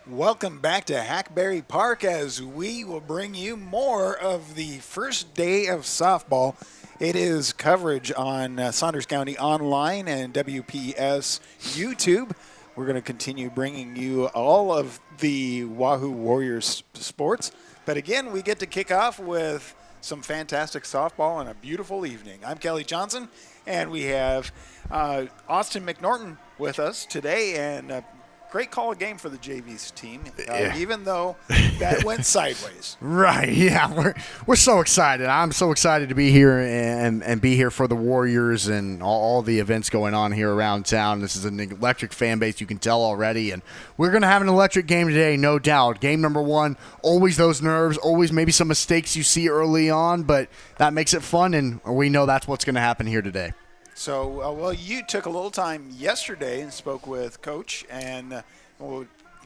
Welcome back to Hackberry Park as we will bring you more of the first day of softball. It is coverage on Saunders County Online and WPS YouTube. We're going to continue bringing you all of the Wahoo Warriors sports. But again, we get to kick off with some fantastic softball and a beautiful evening. I'm Kelly Johnson, and we have Austin McNorton with us today, and great call of game for the JV's team, even though that went sideways. Right, yeah, we're so excited. I'm so excited to be here and be here for the Warriors and all the events going on here around town. This is an electric fan base, you can tell already, and we're going to have an electric game today, no doubt. Game number one, always those nerves, always maybe some mistakes you see early on, but that makes it fun, and we know that's what's going to happen here today. So, you took a little time yesterday and spoke with Coach, and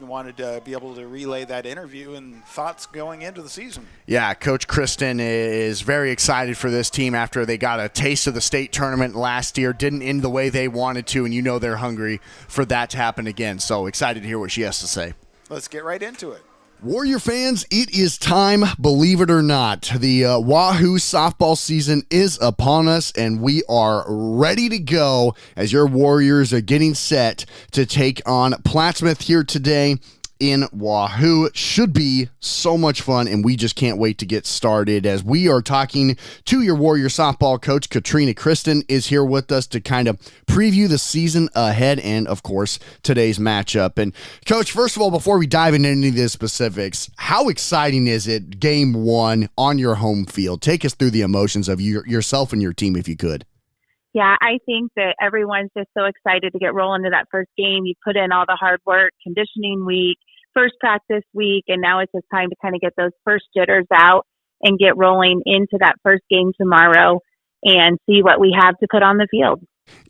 wanted to be able to relay that interview and thoughts going into the season. Yeah, Coach Kristen is very excited for this team after they got a taste of the state tournament last year. Didn't end the way they wanted to, and you know they're hungry for that to happen again. So excited to hear what she has to say. Let's get right into it. Warrior fans, it is time, believe it or not. The Wahoo softball season is upon us, and we are ready to go as your Warriors are getting set to take on Plattsmouth here today in Wahoo. Should be so much fun, and we just can't wait to get started as we are talking to your Warrior softball coach. Katrina Kristen is here with us to kind of preview the season ahead and, of course, today's matchup. And, Coach, first of all, before we dive into any of the specifics, how exciting is it, game one on your home field? Take us through the emotions of yourself and your team, if you could. Yeah, I think that everyone's just so excited to get rolling into that first game. You put in all the hard work, conditioning week, first practice week, and now it's just time to kind of get those first jitters out and get rolling into that first game tomorrow and see what we have to put on the field.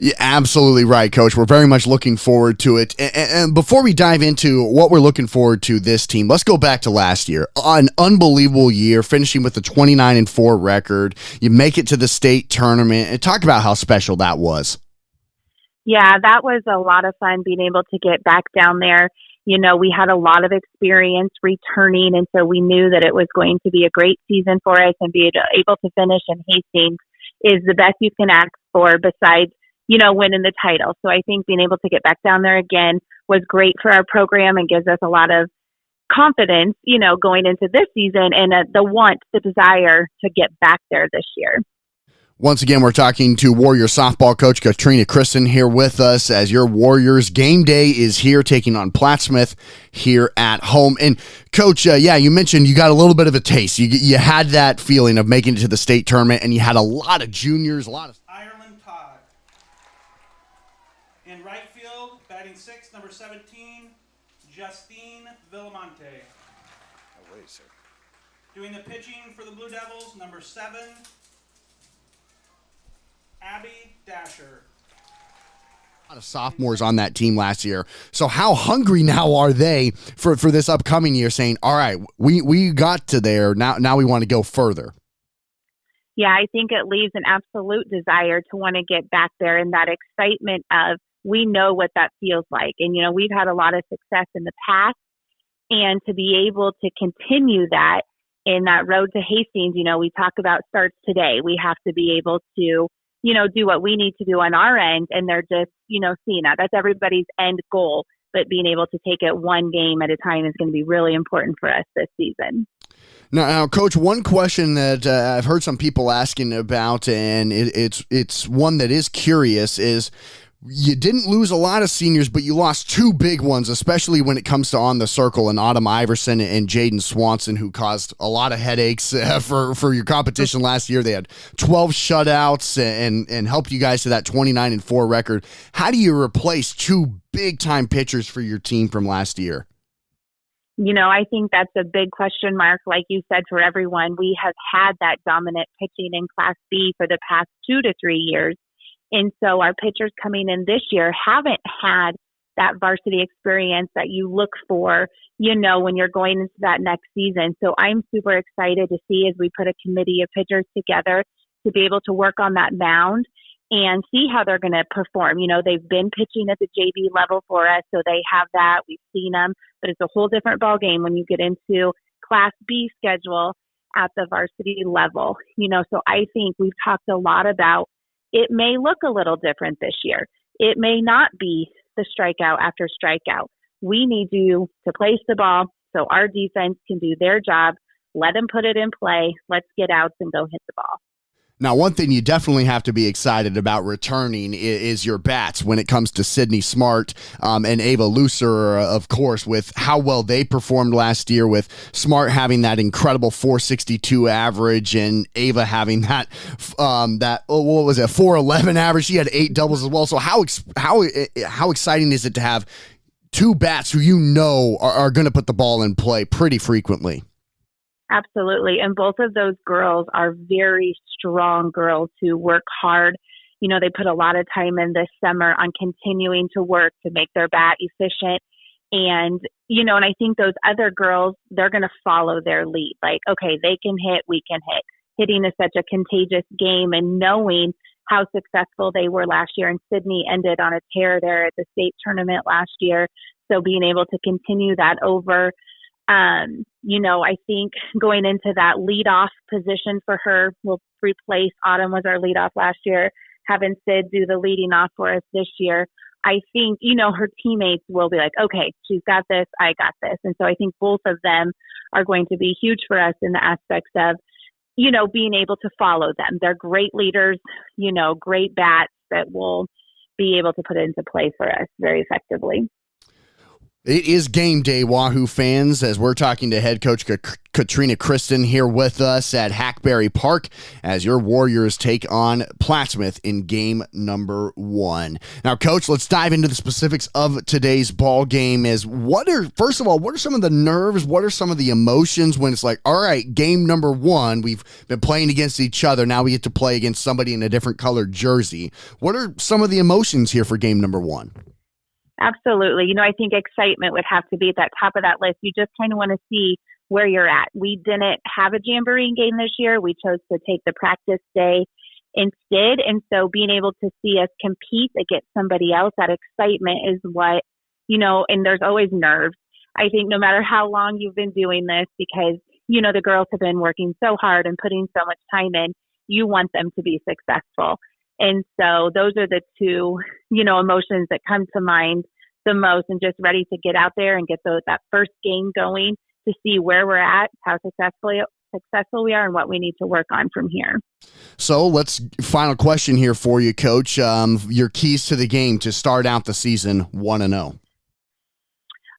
Yeah, absolutely right, Coach. We're very much looking forward to it. And before we dive into what we're looking forward to this team, let's go back to last year. An unbelievable year, finishing with a 29-4 record. You make it to the state tournament. And talk about how special that was. Yeah, that was a lot of fun being able to get back down there. You know, we had a lot of experience returning, and so we knew that it was going to be a great season for us, and be able to finish in Hastings is the best you can ask for besides winning the title. So I think being able to get back down there again was great for our program and gives us a lot of confidence, going into this season and the desire to get back there this year. Once again, we're talking to Warrior softball coach Katrina Kristen here with us as your Warriors game day is here, taking on Plattsmouth here at home. And Coach, you mentioned you got a little bit of a taste. You had that feeling of making it to the state tournament, and you had a lot of juniors, a lot of Ireland Todd. In right field, batting sixth, number 17, Justine Villamonte. Oh, wait, sir. Doing the pitching for the Blue Devils, number 7, Abby Dasher. A lot of sophomores on that team last year. So how hungry now are they for this upcoming year, saying, all right, we got to there, now we want to go further? Yeah, I think it leaves an absolute desire to want to get back there, and that excitement of we know what that feels like. And, we've had a lot of success in the past, and to be able to continue that in that road to Hastings, we talk about starts today. We have to be able to do what we need to do on our end. And they're just, seeing that. That's everybody's end goal. But being able to take it one game at a time is going to be really important for us this season. Now, Coach, one question that I've heard some people asking about, and it's one that is curious, is you didn't lose a lot of seniors, but you lost two big ones, especially when it comes to on the circle, and Autumn Iverson and Jaden Swanson, who caused a lot of headaches for your competition last year. They had 12 shutouts and helped you guys to that 29-4 record. How do you replace two big-time pitchers for your team from last year? I think that's a big question mark, like you said, for everyone. We have had that dominant pitching in Class B for the past 2 to 3 years. And so our pitchers coming in this year haven't had that varsity experience that you look for, when you're going into that next season. So I'm super excited to see as we put a committee of pitchers together to be able to work on that mound and see how they're going to perform. They've been pitching at the JV level for us, so they have that. We've seen them, but it's a whole different ball game when you get into Class B schedule at the varsity level. So I think we've talked a lot about it may look a little different this year. It may not be the strikeout after strikeout. We need you to place the ball so our defense can do their job. Let them put it in play. Let's get outs and go hit the ball. Now, one thing you definitely have to be excited about returning is your bats when it comes to Sydney Smart and Ava Lucer, of course, with how well they performed last year, with Smart having that incredible 462 average and Ava having that 411 average. She had 8 doubles as well. So how exciting is it to have two bats who are going to put the ball in play pretty frequently? Absolutely. And both of those girls are very strong girls who work hard. They put a lot of time in this summer on continuing to work to make their bat efficient. And I think those other girls, they're going to follow their lead. Like, okay, they can hit, we can hit. Hitting is such a contagious game, and knowing how successful they were last year. And Sydney ended on a tear there at the state tournament last year. So being able to continue that over, I think going into that leadoff position for her will replace Autumn was our leadoff last year, having Sid do the leading off for us this year. I think, her teammates will be like, okay, she's got this, I got this. And so I think both of them are going to be huge for us in the aspects of, being able to follow them. They're great leaders, great bats that will be able to put it into play for us very effectively. It is game day, Wahoo fans, as we're talking to head coach Katrina Kristen here with us at Hackberry Park as your Warriors take on Plattsmouth in game number 1. Now, Coach, let's dive into the specifics of today's ball game. First of all, what are some of the nerves? What are some of the emotions when it's like, all right, game number 1, we've been playing against each other. Now we get to play against somebody in a different colored jersey. What are some of the emotions here for game number 1? Absolutely. I think excitement would have to be at that top of that list. You just kind of want to see where you're at. We didn't have a jamboree game this year. We chose to take the practice day instead. And so being able to see us compete against somebody else, that excitement is what, and there's always nerves. I think no matter how long you've been doing this, because, the girls have been working so hard and putting so much time in, you want them to be successful. And so those are the two, emotions that come to mind the most, and just ready to get out there and get that first game going to see where we're at, how successful we are, and what we need to work on from here. So final question here for you, Coach. Your keys to the game to start out the season 1-0.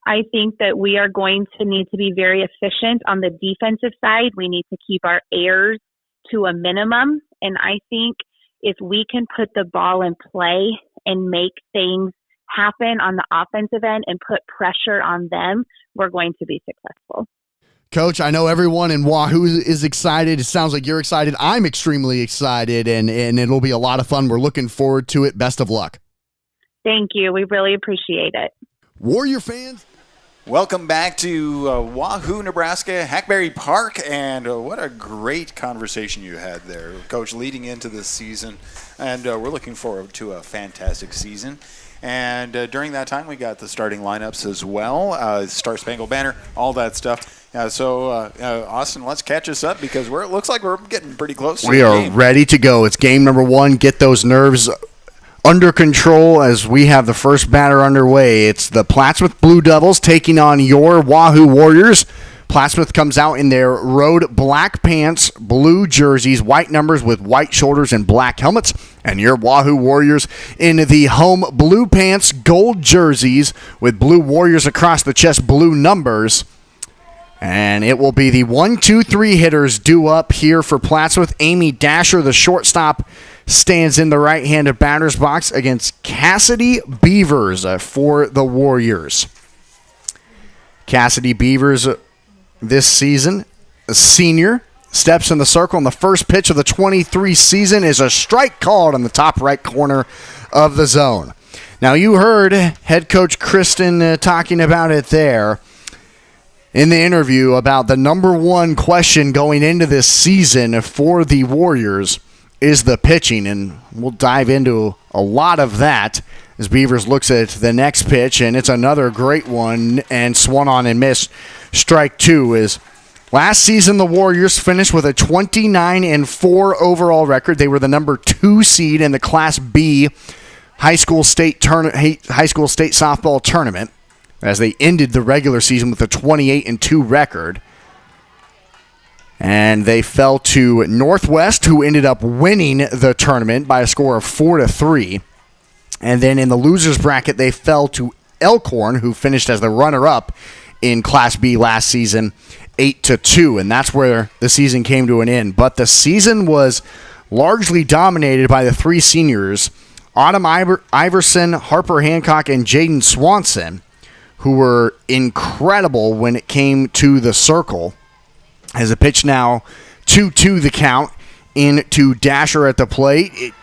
I think that we are going to need to be very efficient on the defensive side. We need to keep our errors to a minimum. And I think if we can put the ball in play and make things happen on the offensive end and put pressure on them, we're going to be successful. Coach, I know everyone in Wahoo is excited. It sounds like you're excited. I'm extremely excited, and it'll be a lot of fun. We're looking forward to it. Best of luck. Thank you. We really appreciate it. Warrior fans, welcome back to Wahoo, Nebraska, Hackberry Park, and what a great conversation you had there, Coach, leading into this season, and we're looking forward to a fantastic season. And during that time, we got the starting lineups as well, Star Spangled Banner, all that stuff. So, Austin, let's catch us up because it looks like we're getting pretty close. We are ready to go. It's game number 1. Get those nerves under control as we have the first batter underway. It's the Plattsmouth Blue Devils taking on your Wahoo Warriors. Plattsmouth comes out in their road black pants, blue jerseys, white numbers with white shoulders and black helmets. And your Wahoo Warriors in the home blue pants, gold jerseys with blue Warriors across the chest, blue numbers. And it will be the 1-2-3 hitters due up here for Plattsmouth. Amy Dasher, the shortstop, stands in the right-handed batter's box against Cassidy Beavers for the Warriors. Cassidy Beavers this season, a senior, steps in the circle, and the first pitch of the 23 season is a strike called in the top right corner of the zone. Now, you heard head coach Kristen talking about it there in the interview about the number 1 question going into this season for the Warriors is the pitching, and we'll dive into a lot of that as Beavers looks at the next pitch, and it's another great one, and swung on and missed. Strike two. Is last season the Warriors finished with a 29-4 overall record. They were the number 2 seed in the Class B high school state softball tournament as they ended the regular season with a 28-2 record. And they fell to Northwest, who ended up winning the tournament by a score of 4-3. And then in the losers bracket, they fell to Elkhorn, who finished as the runner-up in Class B last season, 8-2. And that's where the season came to an end. But the season was largely dominated by the 3 seniors, Autumn Iverson, Harper Hancock, and Jaden Swanson, who were incredible when it came to the circle. As a pitch now, 2-2 the count into Dasher at the plate. It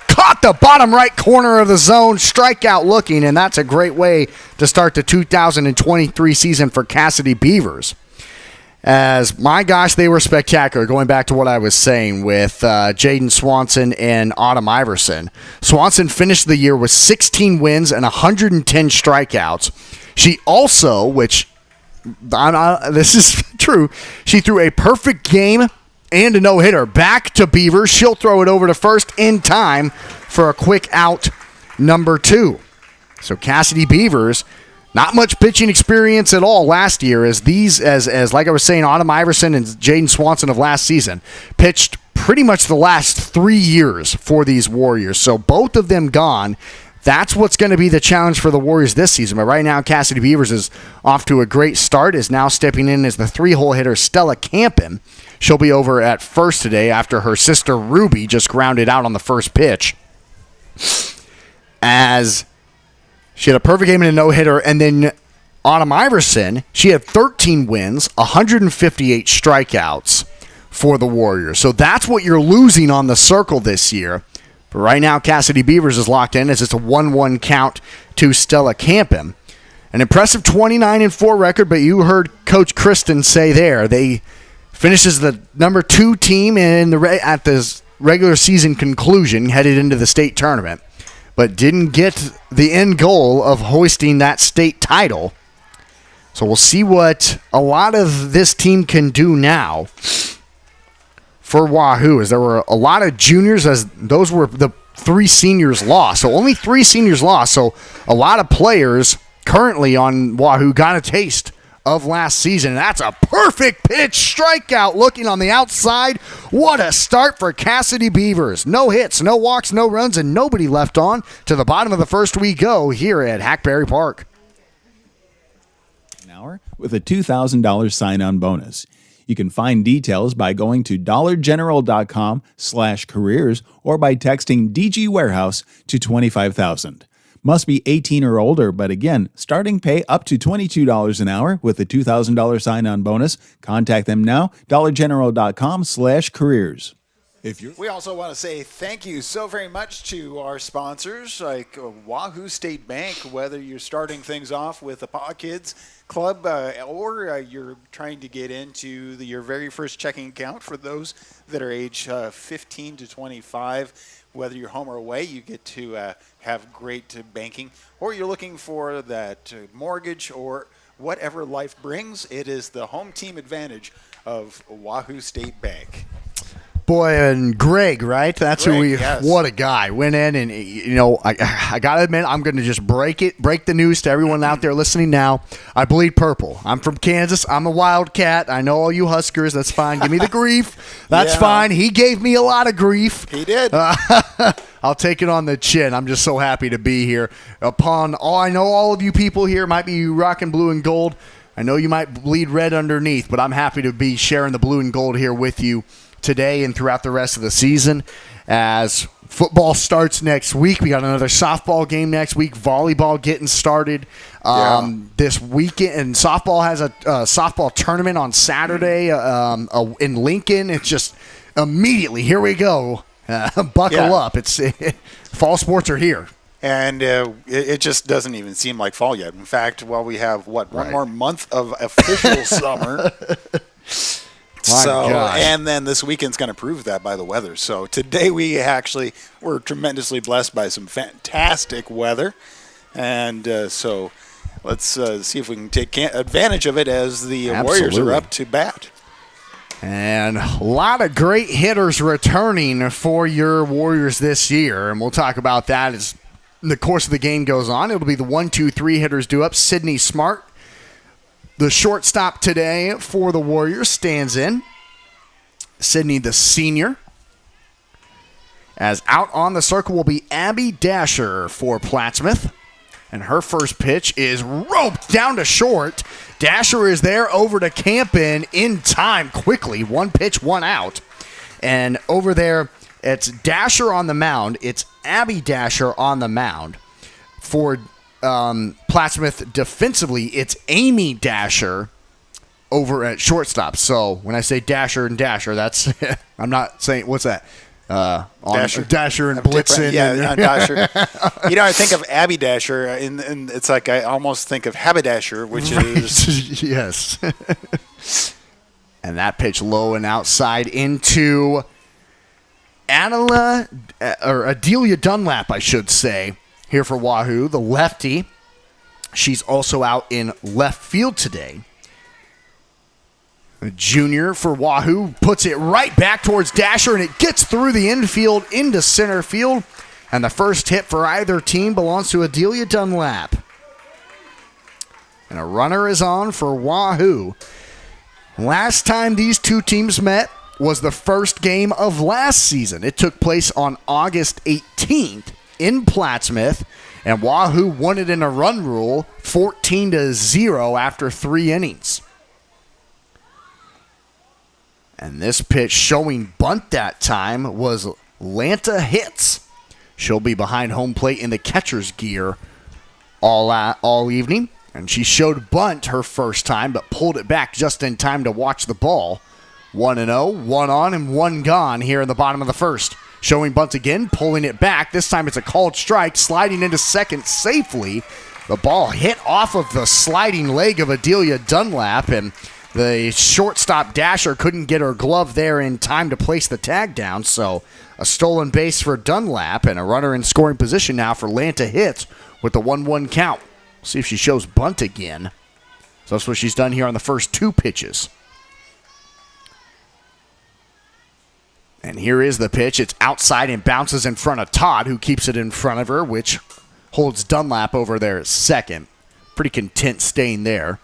caught the bottom right corner of the zone, strikeout looking, and that's a great way to start the 2023 season for Cassidy Beavers. As, my gosh, they were spectacular, going back to what I was saying with Jaden Swanson and Autumn Iverson. Swanson finished the year with 16 wins and 110 strikeouts. She also, which, this is true, she threw a perfect game and a no-hitter back to Beavers. She'll throw it over to first in time for a quick out number 2. So Cassidy Beavers, not much pitching experience at all last year, as these, as like I was saying, Autumn Iverson and Jaden Swanson of last season pitched pretty much the last 3 years for these Warriors. So both of them gone. That's what's going to be the challenge for the Warriors this season. But right now, Cassidy Beavers is off to a great start, is now stepping in as the 3-hole hitter Stella Campen. She'll be over at first today after her sister Ruby just grounded out on the first pitch. As she had a perfect game and a no-hitter, and then Autumn Iverson, she had 13 wins, 158 strikeouts for the Warriors. So that's what you're losing on the circle this year. But right now, Cassidy Beavers is locked in as it's a 1-1 count to Stella Campen. An impressive 29-4 record, but you heard Coach Kristen say there, they finishes the number 2 team at the regular season conclusion, headed into the state tournament, but didn't get the end goal of hoisting that state title. So we'll see what a lot of this team can do now for Wahoo, as there were a lot of juniors, as those were the 3 seniors lost. So only 3 seniors lost. So a lot of players currently on Wahoo got a taste of last season. And that's a perfect pitch, strikeout looking on the outside. What a start for Cassidy Beavers. No hits, no walks, no runs, and nobody left on. To the bottom of the first we go here at Hackberry Park. An hour with a $2,000 sign-on bonus. You can find details by going to dollargeneral.com/careers or by texting DG Warehouse to 25,000. Must be 18 or older, but again, starting pay up to $22 an hour with a $2,000 sign-on bonus. Contact them now, dollargeneral.com/careers. We also want to say thank you so very much to our sponsors like Wahoo State Bank, whether you're starting things off with the Paw Kids Club or you're trying to get into your very first checking account for those that are age 15 to 25. Whether you're home or away, you get to have great banking, or you're looking for that mortgage or whatever life brings. It is the home team advantage of Wahoo State Bank. Boy, and Greg, right? That's Greg, who we. Yes. What a guy! Went in, and I gotta admit, I'm gonna just break the news to everyone out there listening now. I bleed purple. I'm from Kansas. I'm a Wildcat. I know all you Huskers. That's fine. Give me the grief. That's fine. He gave me a lot of grief. He did. I'll take it on the chin. I'm just so happy to be here. I know all of you people here might be rocking blue and gold. I know you might bleed red underneath, but I'm happy to be sharing the blue and gold here with you today and throughout the rest of the season. As football starts next week, we got another softball game next week, volleyball getting started this weekend, and softball has a softball tournament on Saturday in Lincoln. It's just immediately, here we go. Buckle up. Fall sports are here. And it just doesn't even seem like fall yet. In fact, we have, one more month of official summer. gosh. And then this weekend's going to prove that by the weather. So today we actually were tremendously blessed by some fantastic weather. And so let's see if we can take advantage of it as the Warriors are up to bat. And a lot of great hitters returning for your Warriors this year. And we'll talk about that as the course of the game goes on. It'll be the 1-2-3 hitters due up. Sydney Smart, the shortstop today for the Warriors, stands in. Sydney, the senior. As out on the circle will be Abby Dasher for Plattsmouth. And her first pitch is roped down to short. Dasher is there over to Campen in time quickly. One pitch, one out. And over there, it's Dasher on the mound. It's Abby Dasher on the mound. For Plattsmouth defensively, it's Amy Dasher over at shortstop. So when I say Dasher and Dasher, that's I'm not saying, what's that? Dasher and Blitzen. Yeah, Dasher. I think of Abby Dasher, and it's like I almost think of Haberdasher, which is... Yes. And that pitch low and outside into Adelia Dunlap, I should say, here for Wahoo, the lefty. She's also out in left field today. A junior for Wahoo puts it right back towards Dasher, and it gets through the infield into center field. And the first hit for either team belongs to Adelia Dunlap. And a runner is on for Wahoo. Last time these two teams met was the first game of last season. It took place on August 18th in Plattsmouth, and Wahoo won it in a run rule 14-0 after 3 innings. And this pitch showing bunt that time was Lanta Hits. She'll be behind home plate in the catcher's gear all evening. And she showed bunt her first time, but pulled it back just in time to watch the ball. 1-0, 1 on and 1 gone here in the bottom of the first. Showing bunt again, pulling it back. This time it's a called strike, sliding into second safely. The ball hit off of the sliding leg of Adelia Dunlap, and the shortstop Dasher couldn't get her glove there in time to place the tag down, so a stolen base for Dunlap and a runner in scoring position now for Lanta Hits with the 1-1 count. See if she shows bunt again. So that's what she's done here on the first 2 pitches. And here is the pitch. It's outside and bounces in front of Todd, who keeps it in front of her, which holds Dunlap over there at second. Pretty content staying there.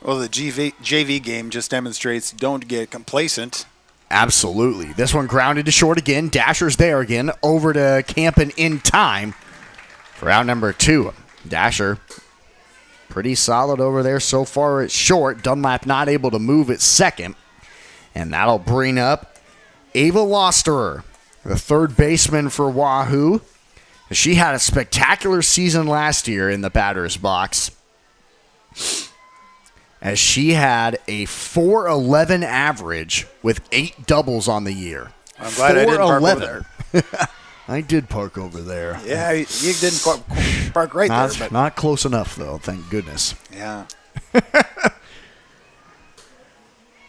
Well, the JV game just demonstrates don't get complacent. Absolutely. This one grounded to short again. Dasher's there again. Over to Campen in time for out number 2. Dasher pretty solid over there so far at short. Dunlap not able to move at second. And that'll bring up Ava Losterer, the third baseman for Wahoo. She had a spectacular season last year in the batter's box, as she had a .411 average with 8 doubles on the year. I'm glad I didn't park over there. I did park over there. Yeah, you didn't park right there. But Not close enough, though, thank goodness. yeah.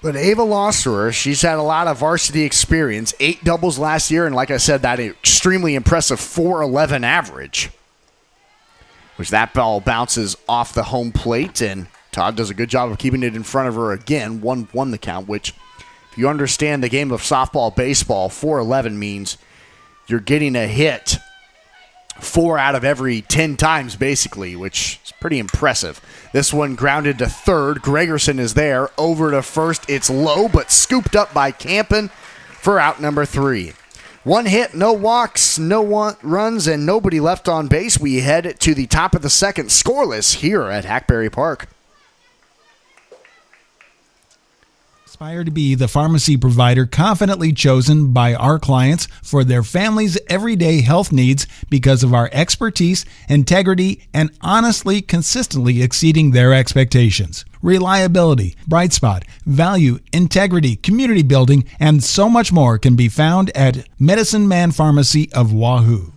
But Ava Losterer, she's had a lot of varsity experience. 8 doubles last year, and like I said, that extremely impressive .411 average, which that ball bounces off the home plate, and Todd does a good job of keeping it in front of her again. 1-1 the count, which, if you understand the game of softball, baseball, .411 means you're getting a hit 4 out of every 10 times, basically, which is pretty impressive. This one grounded to third. Gregerson is there. Over to first. It's low, but scooped up by Campen for out number 3. 1 hit, no walks, no runs, and nobody left on base. We head to the top of the second, scoreless here at Hackberry Park. Aspire to be the pharmacy provider confidently chosen by our clients for their family's everyday health needs because of our expertise, integrity, and honestly, consistently exceeding their expectations. Reliability, bright spot, value, integrity, community building, and so much more can be found at Medicine Man Pharmacy of Wahoo.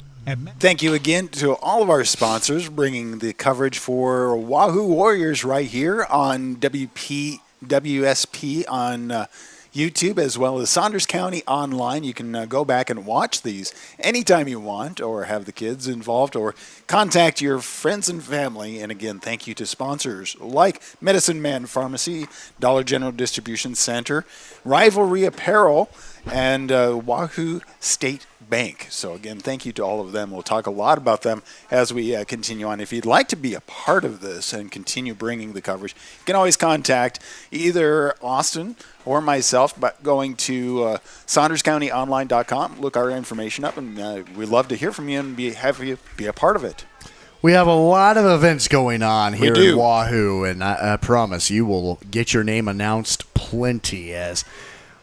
Thank you again to all of our sponsors bringing the coverage for Wahoo Warriors right here on WSP on YouTube, as well as Saunders County Online. You can go back and watch these anytime you want, or have the kids involved, or contact your friends and family. And again, thank you to sponsors like Medicine Man Pharmacy, Dollar General Distribution Center, Rivalry Apparel, and Wahoo State Bank. So again, thank you to all of them. We'll talk a lot about them as we continue on. If you'd like to be a part of this and continue bringing the coverage, you can always contact either Austin or myself by going to SaundersCountyOnline.com. Look our information up, and we'd love to hear from you and have you be a part of it. We have a lot of events going on here in Wahoo, and I promise you will get your name announced plenty as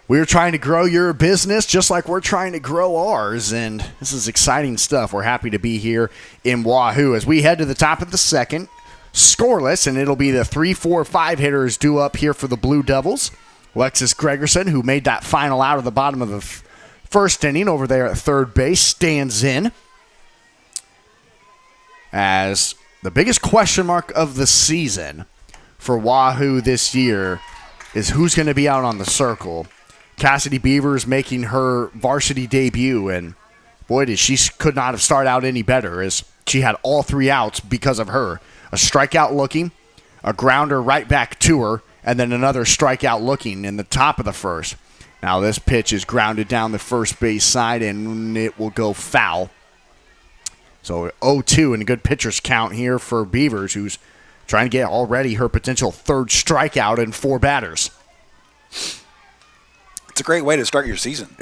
we're trying to grow your business just like we're trying to grow ours, and this is exciting stuff. We're happy to be here in Wahoo as we head to the top of the second, scoreless, and it'll be the 3, 4, 5 hitters due up here for the Blue Devils. Alexis Gregerson, who made that final out of the bottom of the first inning over there at third base, stands in as the biggest question mark of the season for Wahoo this year is who's going to be out on the circle. Cassidy Beavers making her varsity debut, and boy, could not have started out any better as she had all 3 outs because of her. A strikeout looking, a grounder right back to her, and then another strikeout looking in the top of the first. Now this pitch is grounded down the first base side, and it will go foul. So 0-2 and a good pitcher's count here for Beavers, who's trying to get already her potential 3rd strikeout in 4 batters. It's a great way to start your season.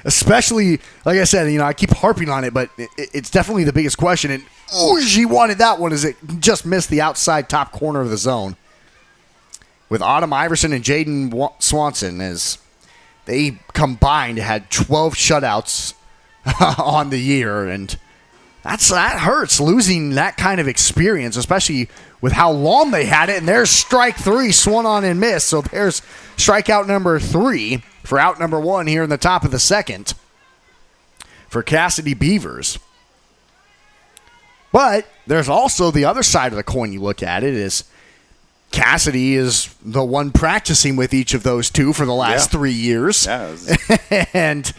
Especially, like I said, I keep harping on it, but it's definitely the biggest question. And she wanted that one as it just missed the outside top corner of the zone. With Autumn Iverson and Jaden Swanson, as they combined had 12 shutouts on the year, and that hurts, losing that kind of experience, especially with how long they had it. And there's strike 3, swung on and missed. So there's strikeout number 3 for out number 1 here in the top of the second for Cassidy Beavers. But there's also the other side of the coin. You look at it is Cassidy is the one practicing with each of those two for the last 3 years. Yeah, and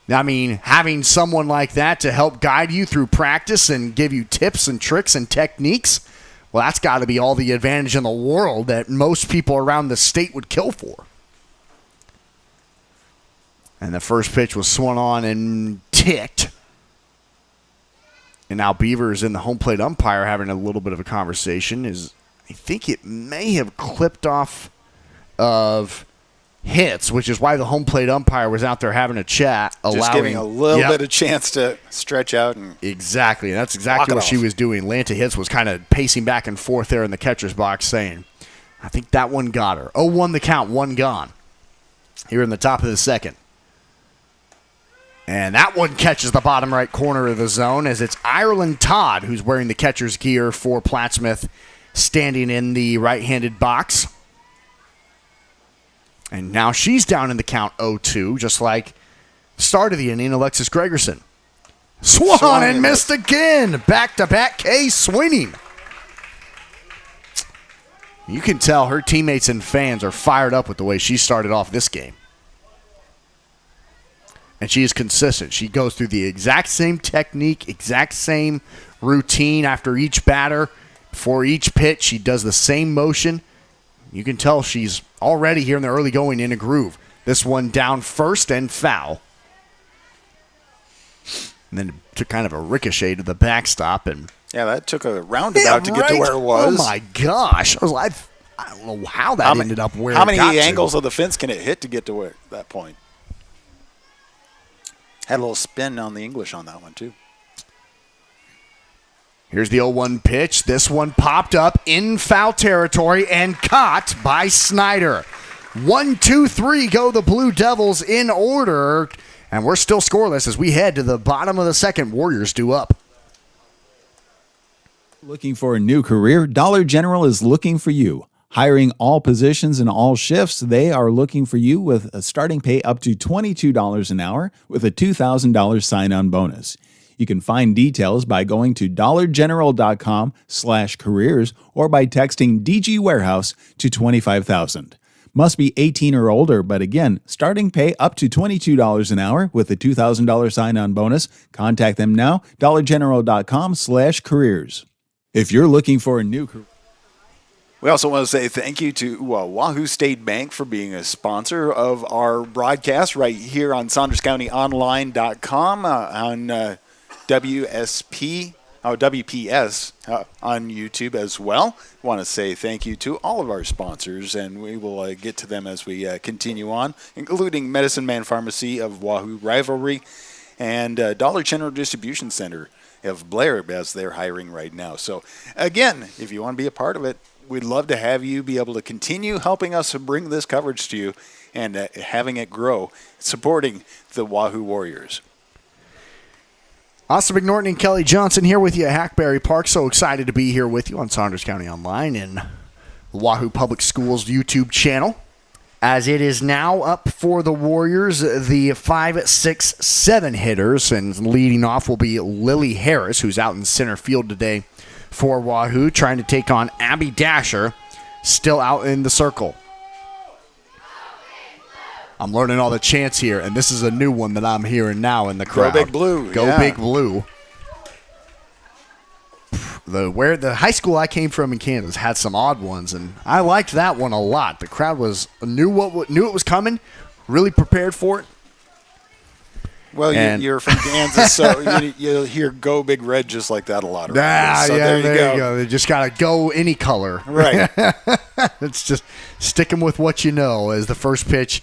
I mean, having someone like that to help guide you through practice and give you tips and tricks and techniques, well, that's got to be all the advantage in the world that most people around the state would kill for. And the first pitch was swung on and ticked. And now Beavers and the home plate umpire having a little bit of a conversation. I think it may have clipped off of hits, which is why the home plate umpire was out there having a chat, just giving a little bit of chance to stretch out. And exactly, and that's exactly what she was doing. Lanta Hits was kind of pacing back and forth there in the catcher's box saying, I think that one got her. 0-1 the count, 1 gone here in the top of the second. And that one catches the bottom right corner of the zone as it's Ireland Todd, who's wearing the catcher's gear for Plattsmouth, standing in the right-handed box. And now she's down in the count 0-2, just like the start of the inning, Alexis Gregerson. Swung and missed again. Back-to-back K swinging. You can tell her teammates and fans are fired up with the way she started off this game. And she is consistent. She goes through the exact same technique, exact same routine after each batter. For each pitch, she does the same motion. You can tell she's already here in the early going in a groove. This one down first and foul. And then took kind of a ricochet to the backstop. And yeah, that took a roundabout to get to where it was. Oh, my gosh. I don't know how that ended up where it got to. How many angles of the fence can it hit to get to that point? Had a little spin on the English on that one, too. Here's the 0-1 pitch. This one popped up in foul territory and caught by Snyder. 1, 2, 3 go the Blue Devils in order. And we're still scoreless as we head to the bottom of the second. Warriors due up. Looking for a new career? Dollar General is looking for you. Hiring all positions and all shifts, they are looking for you with a starting pay up to $22 an hour with a $2,000 sign-on bonus. You can find details by going to dollargeneral.com/careers or by texting DG Warehouse to 25,000. Must be 18 or older, but again, starting pay up to $22 an hour with a $2,000 sign-on bonus. Contact them now, dollargeneral.com/careers. If you're looking for a new career. We also want to say thank you to Wahoo State Bank for being a sponsor of our broadcast right here on SaundersCountyOnline.com on WPS on YouTube as well. I want to say thank you to all of our sponsors, and we will get to them as we continue on, including Medicine Man Pharmacy of Wahoo Rivalry and Dollar General Distribution Center of Blair, as they're hiring right now. So, again, if you want to be a part of it, we'd love to have you be able to continue helping us bring this coverage to you and having it grow, supporting the Wahoo Warriors. Austin McNorton and Kelly Johnson here with you at Hackberry Park. So excited to be here with you on Saunders County Online and the Wahoo Public Schools YouTube channel. As it is now up for the Warriors, the 5, 6, 7 hitters, and leading off will be Lily Harris, who's out in center field today for Wahoo, trying to take on Abby Dasher, still out in the circle. I'm learning all the chants here, and this is a new one that I'm hearing now in the crowd. Go Big Blue. Go Big Blue. Where the high school I came from in Kansas had some odd ones, and I liked that one a lot. The crowd knew it was coming, really prepared for it. Well, you're from Kansas, so you'll hear "Go Big Red" just like that a lot. So there you go. They just gotta go any color, right? It's just stick them with what you know. As the first pitch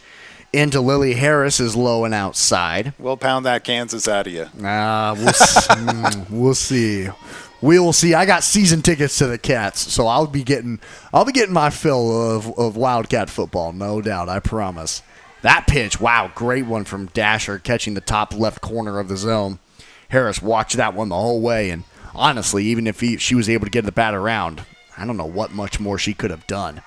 into Lily Harris is low and outside. We'll pound that Kansas out of you. We'll see. We will see. I got season tickets to the Cats, so I'll be getting my fill of Wildcat football, no doubt. I promise. That pitch, wow, great one from Dasher, catching the top left corner of the zone. Harris watched that one the whole way, and honestly, even if she was able to get the bat around, I don't know what much more she could have done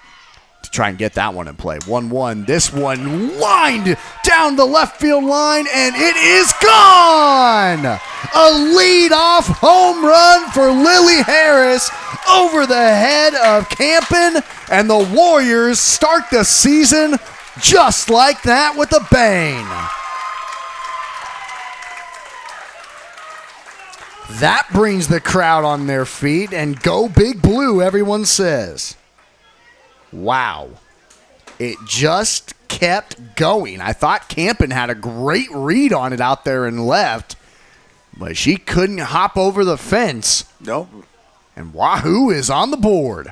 to try and get that one in play. 1-1. This one lined down the left field line, and it is gone! A lead-off home run for Lily Harris over the head of Campen, and the Warriors start the season just like that with a bang. That brings the crowd on their feet, and go Big Blue, everyone says. Wow. It just kept going. I thought Campen had a great read on it out there and left, but she couldn't hop over the fence. Nope. And Wahoo is on the board.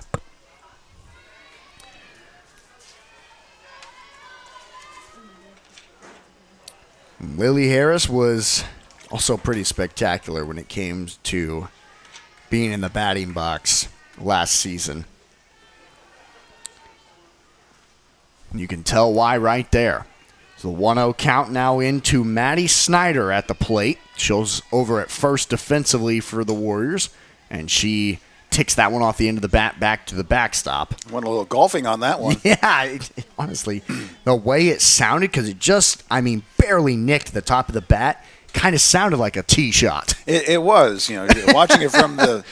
Lily Harris was also pretty spectacular when it came to being in the batting box last season. You can tell why right there. So the 1-0 count now into Maddie Snyder at the plate. She's over at first defensively for the Warriors, and she ticks that one off the end of the bat back to the backstop. Went a little golfing on that one. Yeah, honestly, the way it sounded, because it just, barely nicked the top of the bat, kind of sounded like a tee shot. It was, watching it from the,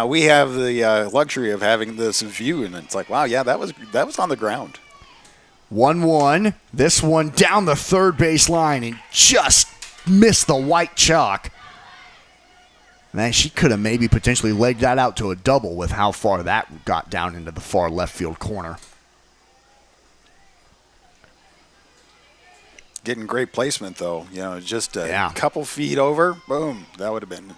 we have the luxury of having this view, and it's like, wow, yeah, that was on the ground. 1-1. This one down the third base line and just missed the white chalk. Man, she could have maybe potentially legged that out to a double with how far that got down into the far left field corner. Getting great placement, though. Just a couple feet over. Boom. That would have been.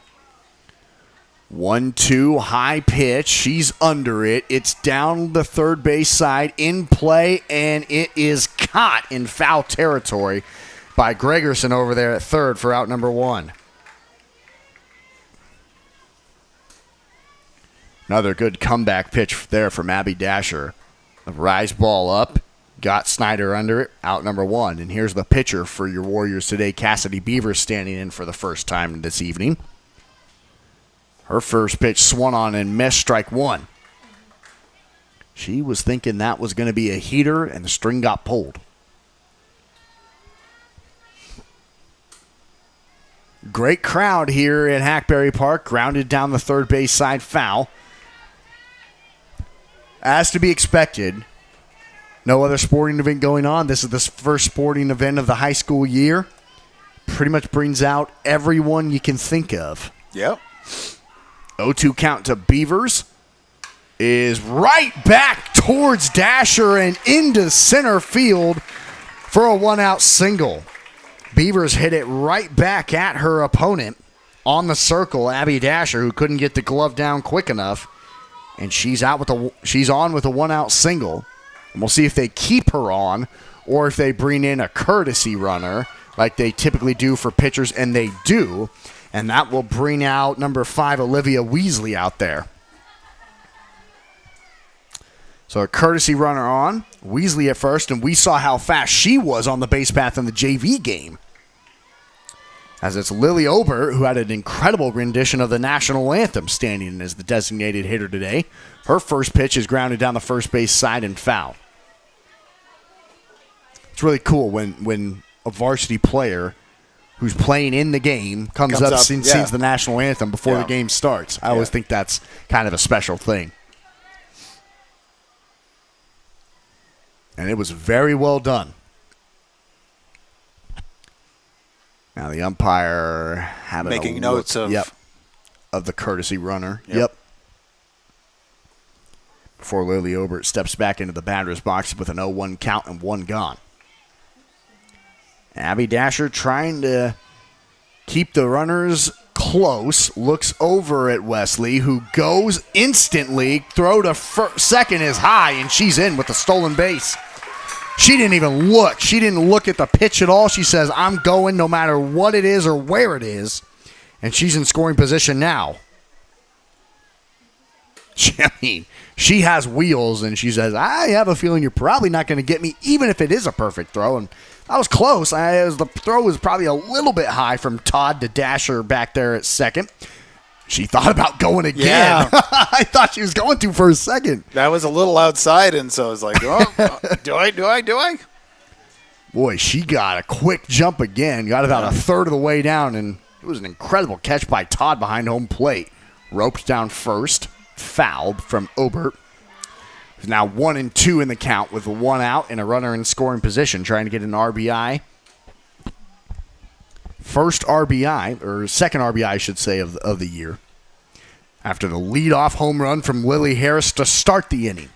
1-2, high pitch. She's under it. It's down the third base side in play, and it is caught in foul territory by Gregerson over there at third for out number 1. Another good comeback pitch there from Abby Dasher. A rise ball up, got Snyder under it, out number 1. And here's the pitcher for your Warriors today, Cassidy Beavers, standing in for the first time this evening. Her first pitch swung on and missed, strike 1. She was thinking that was going to be a heater, and the string got pulled. Great crowd here at Hackberry Park. Grounded down the third base side, foul. As to be expected, no other sporting event going on. This is the first sporting event of the high school year. Pretty much brings out everyone you can think of. Yep. 0-2 count to Beavers. Is right back towards Dasher and into center field for a one-out single. Beavers hit it right back at her opponent on the circle, Abby Dasher, who couldn't get the glove down quick enough. And she's on with a one-out single. And we'll see if they keep her on or if they bring in a courtesy runner like they typically do for pitchers, and they do. And that will bring out number 5, Olivia Weasley, out there. So a courtesy runner on, Weasley at first, and we saw how fast she was on the base path in the JV game. As it's Lily Obert, who had an incredible rendition of the national anthem, standing as the designated hitter today. Her first pitch is grounded down the first base side and foul. It's really cool when a varsity player who's playing in the game comes up and sings the national anthem before the game starts. I always think that's kind of a special thing. And it was very well done. Now the umpire having making notes of the courtesy runner. Yep. Before Lily Obert steps back into the batter's box with an 0-1 count and 1 gone. Abby Dasher trying to keep the runners close. Looks over at Wesley, who goes instantly. Throw to second is high, and she's in with the stolen base. She didn't even look. She didn't look at the pitch at all. She says, I'm going no matter what it is or where it is. And she's in scoring position now. She has wheels, and she says, I have a feeling you're probably not going to get me, even if it is a perfect throw. And I was close. The throw was probably a little bit high from Todd to Dasher back there at second. She thought about going again. Yeah. I thought she was going to for a second. That was a little outside, and so I was like, oh, do I? Boy, she got a quick jump again. Got about a third of the way down, and it was an incredible catch by Todd behind home plate. Roped down first. Fouled from Obert. He's now 1-2 in the count with 1 out and a runner in scoring position, trying to get an RBI. First RBI, or second RBI, I should say, of the year. After the leadoff home run from Lily Harris to start the inning.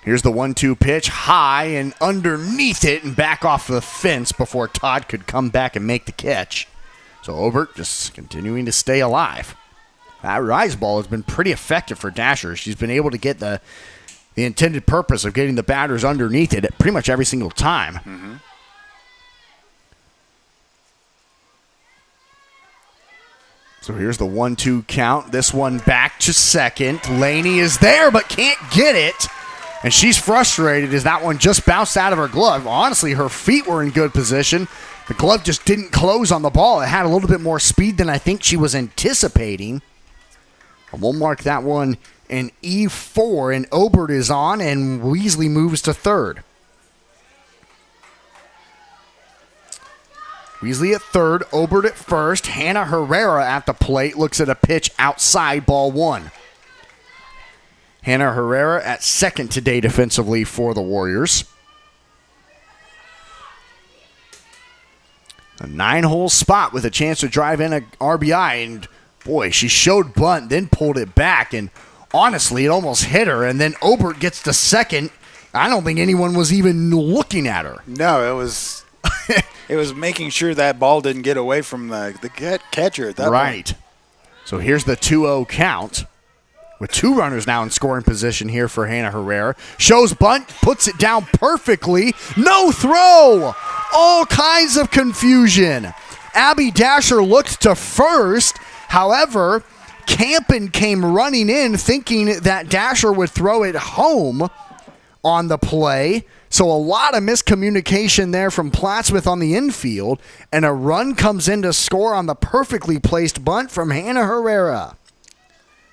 Here's the 1-2 pitch, high and underneath it and back off the fence before Todd could come back and make the catch. So Obert just continuing to stay alive. That rise ball has been pretty effective for Dasher. She's been able to get the intended purpose of getting the batters underneath it at pretty much every single time. Mm-hmm. So here's the 1-2 count. This one back to second. Laney is there but can't get it. And she's frustrated as that one just bounced out of her glove. Honestly, her feet were in good position. The glove just didn't close on the ball. It had a little bit more speed than I think she was anticipating. And we'll mark that one an E4, and Obert is on, and Weasley moves to third. Weasley at third, Obert at first. Hannah Herrera at the plate looks at a pitch outside, ball 1. Hannah Herrera at second today defensively for the Warriors. A 9-hole spot with a chance to drive in an RBI, and boy, she showed bunt, then pulled it back, and honestly, it almost hit her, and then Obert gets to second. I don't think anyone was even looking at her. No, it was it was making sure that ball didn't get away from the catcher at that point. Right. So here's the 2-0 count. With 2 runners now in scoring position here for Hannah Herrera. Shows bunt, puts it down perfectly. No throw! All kinds of confusion. Abby Dasher looked to first. However, Campen came running in thinking that Dasher would throw it home on the play. So a lot of miscommunication there from Plattsmouth on the infield. And a run comes in to score on the perfectly placed bunt from Hannah Herrera.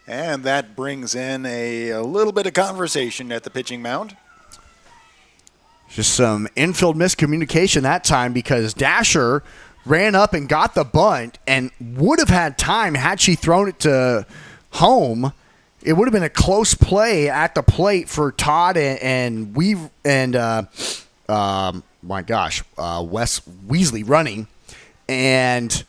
And that brings in a little bit of conversation at the pitching mound. Just some infield miscommunication that time because Dasher ran up and got the bunt and would have had time had she thrown it to home. It would have been a close play at the plate for Todd and Wes Weasley running. And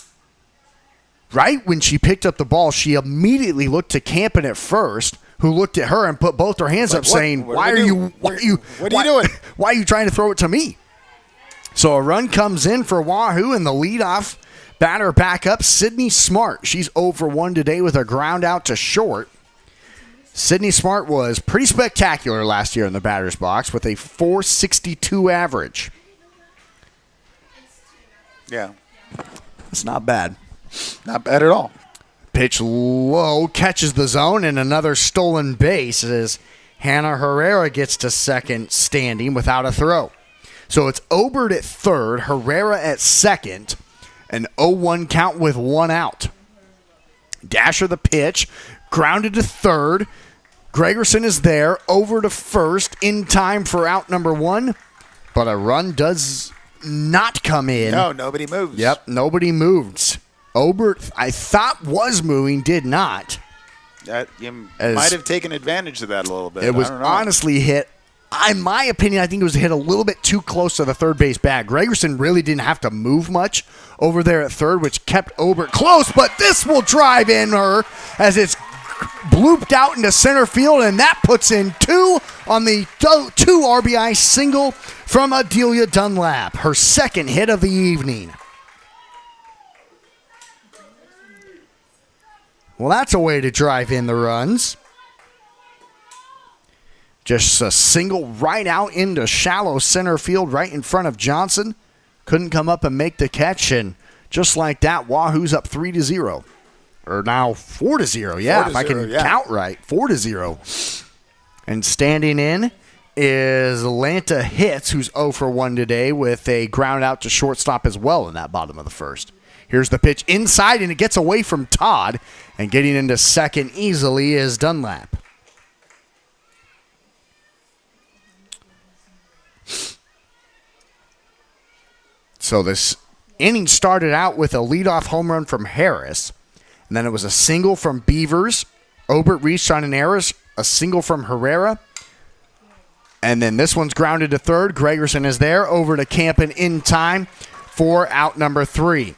right when she picked up the ball, she immediately looked to Campen at first, who looked at her and put both her hands up saying, What are you doing? Why are you trying to throw it to me? So a run comes in for Wahoo, and the leadoff batter back up, Sydney Smart. She's 0 for 1 today with a ground out to short. Sydney Smart was pretty spectacular last year in the batter's box with a .462 average. Yeah. That's not bad. Not bad at all. Pitch low, catches the zone, and another stolen base as Hannah Herrera gets to second standing without a throw. So it's Obert at third, Herrera at second, an 0-1 count with one out. Dasher the pitch, grounded to third. Gregerson is there, over to first, in time for out number one, but a run does not come in. No, nobody moves. Yep, nobody moves. Obert, I thought was moving, did not. You might have taken advantage of that a little bit. It was honestly hit. In my opinion, I think it was hit a little bit too close to the third base bag. Gregerson really didn't have to move much over there at third, which kept Obert close, but this will drive in her as it's blooped out into center field, and that puts in two on the 2 RBI single from Adelia Dunlap, her second hit of the evening. Well, that's a way to drive in the runs. Just a single right out into shallow center field right in front of Johnson. Couldn't come up and make the catch, and just like that, Wahoo's up 3-0. Or now 4-0, yeah, if I can count right. 4-0. And standing in is Atlanta Hits, who's 0 for 1 today with a ground out to shortstop as well in that bottom of the first. Here's the pitch inside, and it gets away from Todd. And getting into second easily is Dunlap. So this inning started out with a leadoff home run from Harris. And then it was a single from Beavers. Obert reached on an error, a single from Herrera. And then this one's grounded to third. Gregerson is there, over to Campen in time for out number 3.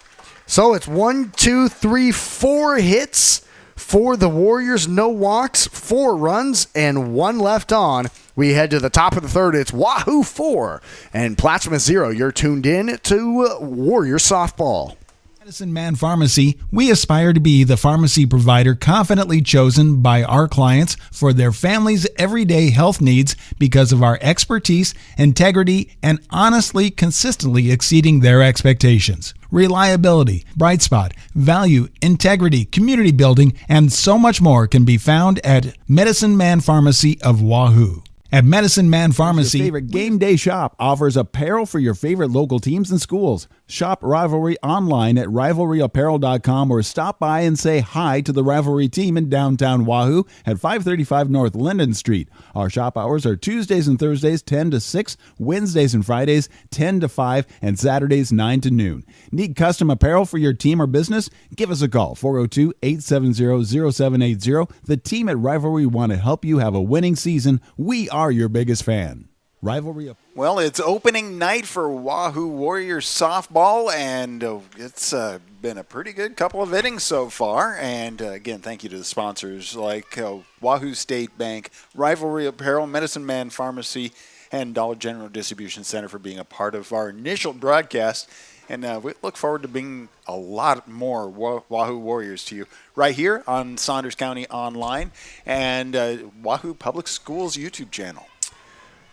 So it's 1, 2, 3, 4 hits for the Warriors. No walks, 4 runs, and 1 left on. We head to the top of the third. It's Wahoo 4 and Plattsmouth 0. You're tuned in to Warrior Softball. Medicine Man Pharmacy, we aspire to be the pharmacy provider confidently chosen by our clients for their family's everyday health needs because of our expertise, integrity, and honestly, consistently exceeding their expectations. Reliability, bright spot, value, integrity, community building, and so much more can be found at Medicine Man Pharmacy of Wahoo. At Medicine Man Pharmacy, your favorite game day shop offers apparel for your favorite local teams and schools. Shop Rivalry online at rivalryapparel.com or stop by and say hi to the Rivalry team in downtown Wahoo at 535 North Linden Street. Our shop hours are Tuesdays and Thursdays 10 to 6, Wednesdays and Fridays 10 to 5, and Saturdays 9 to noon. Need custom apparel for your team or business? Give us a call, 402-870-0780. The team at Rivalry want to help you have a winning season. We are your biggest fan. Rivalry. Well, it's opening night for Wahoo Warriors softball, and it's been a pretty good couple of innings so far. And again, thank you to the sponsors like Wahoo State Bank, Rivalry Apparel, Medicine Man Pharmacy, and Dollar General Distribution Center for being a part of our initial broadcast. And we look forward to bringing a lot more Wahoo Warriors to you right here on Saunders County Online and Wahoo Public Schools YouTube channel.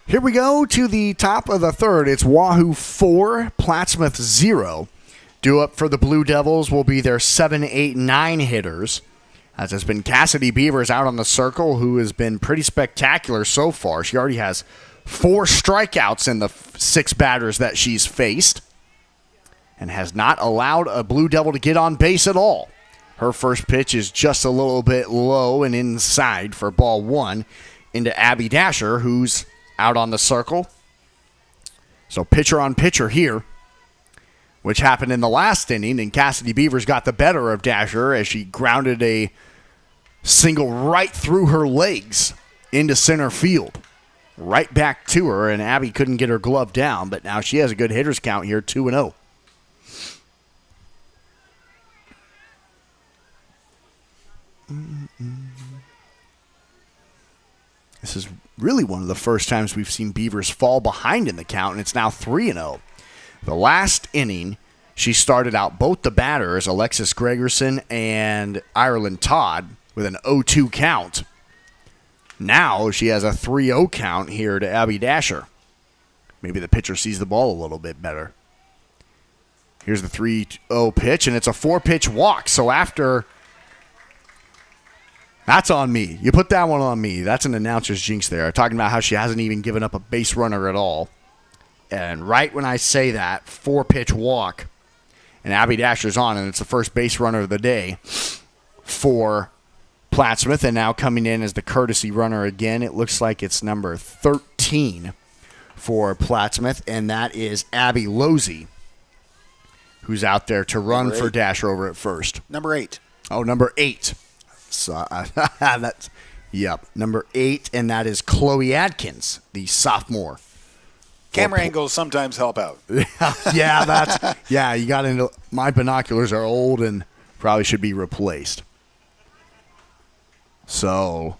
Here we go to the top of the third. It's Wahoo 4, Plattsmouth 0. Due up for the Blue Devils will be their 7, 8, 9 hitters. As it's been Cassidy Beavers out on the circle, who has been pretty spectacular so far. She already has 4 strikeouts in the 6 batters that she's faced and has not allowed a Blue Devil to get on base at all. Her first pitch is just a little bit low and inside for ball 1 into Abby Dasher, who's out on the circle. So pitcher on pitcher here, which happened in the last inning, and Cassidy Beavers got the better of Dasher as she grounded a single right through her legs into center field. Right back to her, and Abby couldn't get her glove down, but now she has a good hitter's count here, 2-0. This is really one of the first times we've seen Beavers fall behind in the count, and it's now 3-0. The last inning, she started out both the batters, Alexis Gregerson and Ireland Todd, with an 0-2 count. Now she has a 3-0 count here to Abby Dasher. Maybe the pitcher sees the ball a little bit better. Here's the 3-0 pitch, and it's a 4-pitch walk. So after... That's on me. You put that one on me. That's an announcer's jinx there. Talking about how she hasn't even given up a base runner at all. And right when I say that, 4-pitch walk, and Abby Dasher's on, and it's the first base runner of the day for Plattsmouth, and now coming in as the courtesy runner again. It looks like it's number 13 for Plattsmouth, and that is Abby Losey, who's out there to run for Dasher over at first. Number 8. Oh, number 8. So, that's, yep, number 8, and that is Chloe Adkins, the sophomore. Camera angles sometimes help out. Yeah, you got into, my binoculars are old and probably should be replaced. So,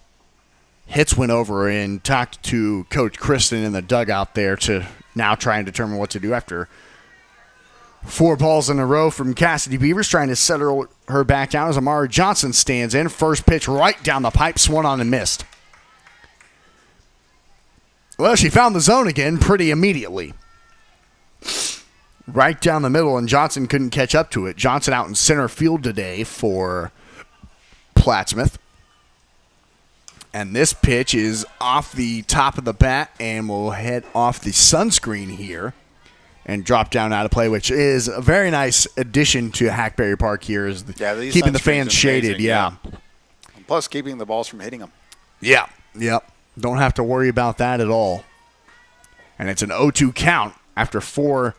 Hitz went over and talked to Coach Kristen in the dugout there to now try and determine what to do after 4 balls in a row from Cassidy Beavers, trying to set her back down as Amara Johnson stands in. First pitch right down the pipe, swung on and missed. Well, she found the zone again pretty immediately. Right down the middle, and Johnson couldn't catch up to it. Johnson out in center field today for Plattsmouth. And this pitch is off the top of the bat and will head off the sunscreen here and drop down out of play, which is a very nice addition to Hackberry Park here. Is keeping the fans shaded, Plus keeping the balls from hitting them. Yeah, yep. Don't have to worry about that at all. And it's an 0-2 count after 4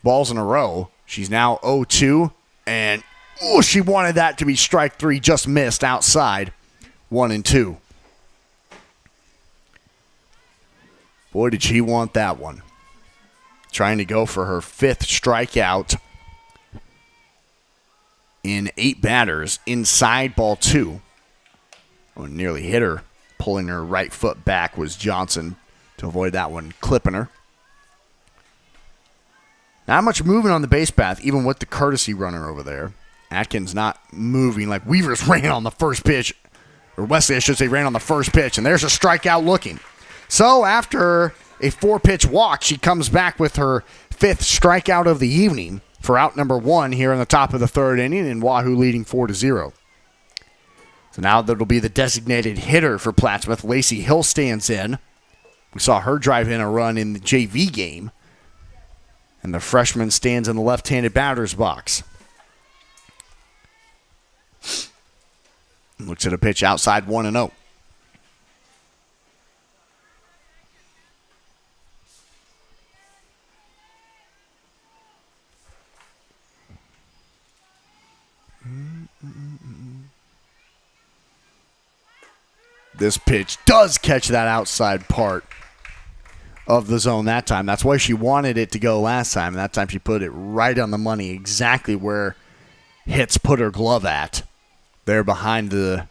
balls in a row. She's now 0-2, and she wanted that to be strike 3, just missed outside. 1-2. Boy, did she want that one. Trying to go for her 5th strikeout in 8 batters inside ball 2. Oh, nearly hit her. Pulling her right foot back was Johnson to avoid that one clipping her. Not much movement on the base path, even with the courtesy runner over there. Atkins not moving like Weavers ran on the first pitch. Or Wesley, I should say, ran on the first pitch. And there's a strikeout looking. So after a 4-pitch walk, she comes back with her 5th strikeout of the evening for out number 1 here in the top of the 3rd inning, and Wahoo leading 4-0. So now that'll be the designated hitter for Plattsmouth. Lacey Hill stands in. We saw her drive in a run in the JV game. And the freshman stands in the left-handed batter's box. Looks at a pitch outside 1-0. This pitch does catch that outside part of the zone that time. That's why she wanted it to go last time. That time she put it right on the money, exactly where Hitz put her glove at. There behind the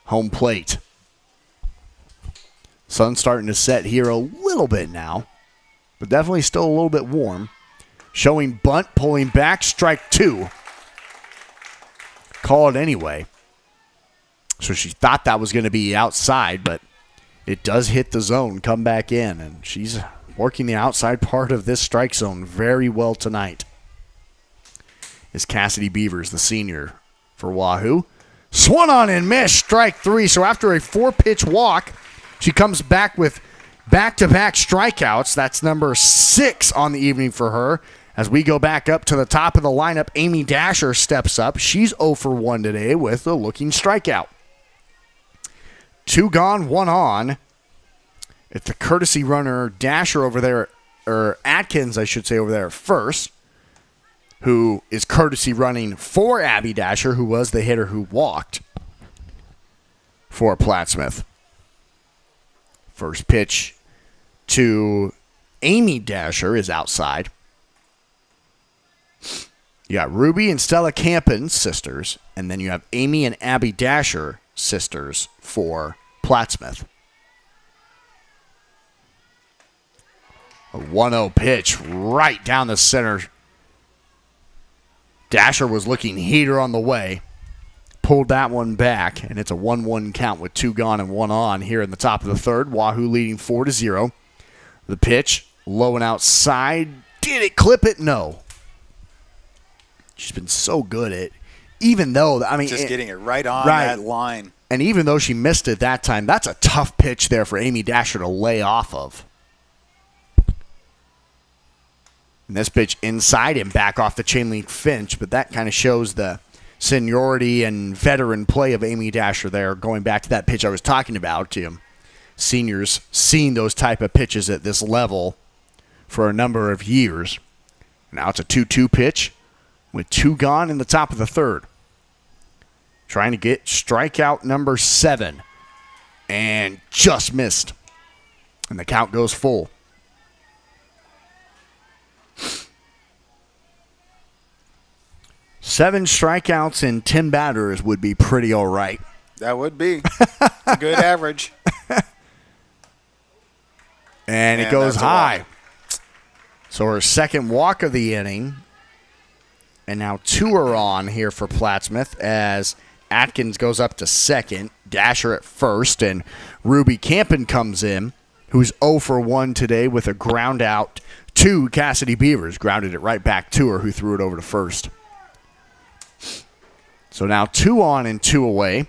home plate. Sun's starting to set here a little bit now, but definitely still a little bit warm. Showing bunt, pulling back, strike 2. Call it anyway. So she thought that was going to be outside, but it does hit the zone, come back in, and she's working the outside part of this strike zone very well tonight. Is Cassidy Beavers, the senior for Wahoo. Swung on and missed, strike 3. So after a 4-pitch walk, she comes back with back-to-back strikeouts. That's number 6 on the evening for her. As we go back up to the top of the lineup, Amy Dasher steps up. She's 0 for 1 today with a looking strikeout. 2 gone, 1 on. It's the courtesy runner Dasher over there, Atkins, I should say, over there first, who is courtesy running for Abby Dasher, who was the hitter who walked for Plattsmouth. First pitch to Amy Dasher is outside. You got Ruby and Stella Campen, sisters, and then you have Amy and Abby Dasher, sisters, for Plattsmouth. A 1-0 pitch right down the center. Dasher was looking heater on the way. Pulled that one back, and it's a 1-1 count with 2 gone and 1 on here in the top of the third. Wahoo leading 4-0. The pitch, low and outside. Did it clip it? No. She's been so good at, even though, just getting it right on that line. And even though she missed it that time, that's a tough pitch there for Amy Dasher to lay off of. And this pitch inside him, back off the chain link Finch, but that kind of shows the seniority and veteran play of Amy Dasher there, going back to that pitch I was talking about. Seniors seeing those type of pitches at this level for a number of years. Now it's a 2-2 pitch with 2 gone in the top of the third. Trying to get strikeout number 7. And just missed. And the count goes full. Seven strikeouts and 10 batters would be pretty all right. That would be a good average. And it goes high. So her second walk of the inning. And now 2 are on here for Plattsmouth as Atkins goes up to second, Dasher at first, and Ruby Campen comes in, who's 0 for 1 today with a ground out to Cassidy Beavers. Grounded it right back to her, who threw it over to first. So now 2 on and 2 away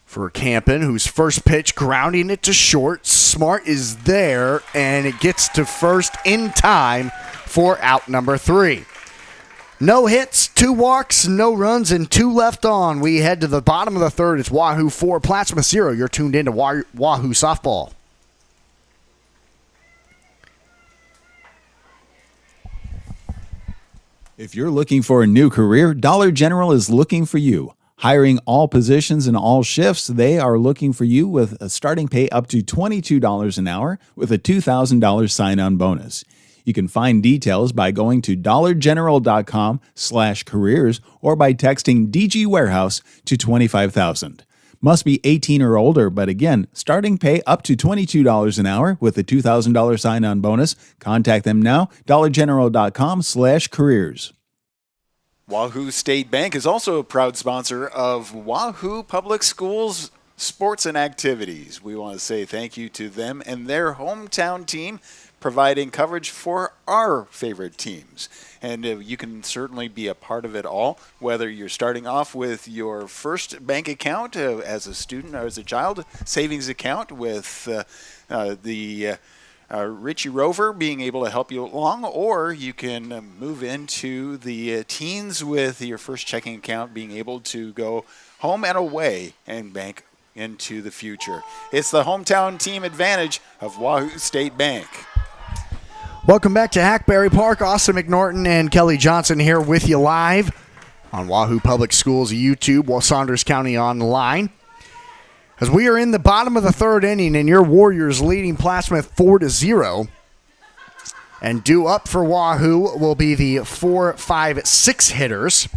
for Campen, whose first pitch grounding it to short. Smart is there, and it gets to first in time for out number 3. No hits, 2 walks, no runs, and 2 left on. We head to the bottom of the third. It's Wahoo 4, Plattsmouth 0. You're tuned in to Wahoo Softball. If you're looking for a new career, Dollar General is looking for you. Hiring all positions and all shifts, they are looking for you with a starting pay up to $22 an hour with a $2,000 sign-on bonus. You can find details by going to dollargeneral.com/careers or by texting DG Warehouse to 25,000. Must be 18 or older, but again, starting pay up to $22 an hour with a $2,000 sign-on bonus. Contact them now, dollargeneral.com/careers. Wahoo State Bank is also a proud sponsor of Wahoo Public Schools sports and activities. We want to say thank you to them and their hometown team, providing coverage for our favorite teams. And you can certainly be a part of it all, whether you're starting off with your first bank account as a student or as a child, savings account with the Richie Rover being able to help you along, or you can move into the teens with your first checking account being able to go home and away and bank into the future. It's the hometown team advantage of Wahoo State Bank. Welcome back to Hackberry Park. Austin McNorton and Kelly Johnson here with you live on Wahoo Public Schools YouTube, while Saunders County Online. As we are in the bottom of the third inning, and your Warriors leading Plattsmouth 4-0. And due up for Wahoo will be the 4, 5, 6 hitters.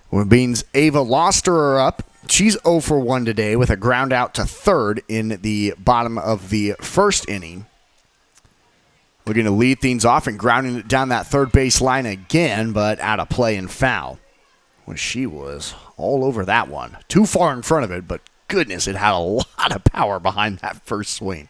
Which means Ava Loster up. She's 0 for 1 today with a ground out to third in the bottom of the first inning. Looking to lead things off and grounding it down that third base line again, but out of play and foul. Well, she was all over that one. Too far in front of it, but goodness, it had a lot of power behind that first swing.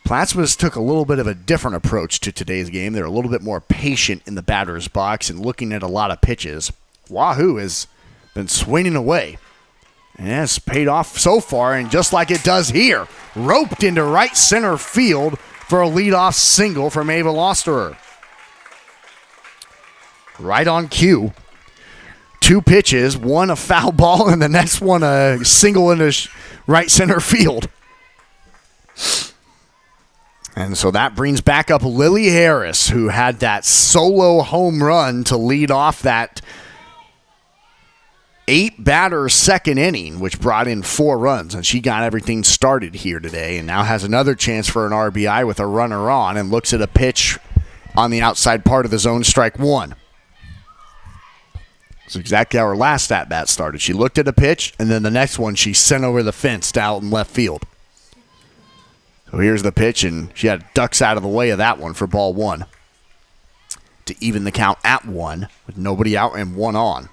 Plattsmouth took a little bit of a different approach to today's game. They're a little bit more patient in the batter's box and looking at a lot of pitches. Wahoo has been swinging away. And it's paid off so far, and just like it does here, roped into right center field for a leadoff single from Ava Losterer. Right on cue. 2 pitches, one a foul ball, and the next one a single into right center field. And so that brings back up Lily Harris, who had that solo home run to lead off that 8-batter second inning, which brought in 4 runs. And she got everything started here today and now has another chance for an RBI with a runner on and looks at a pitch on the outside part of the zone, strike 1. That's exactly how her last at-bat started. She looked at a pitch, and then the next one she sent over the fence to out in left field. So here's the pitch, and she had ducks out of the way of that one for ball 1 to even the count at 1 with nobody out and 1 on.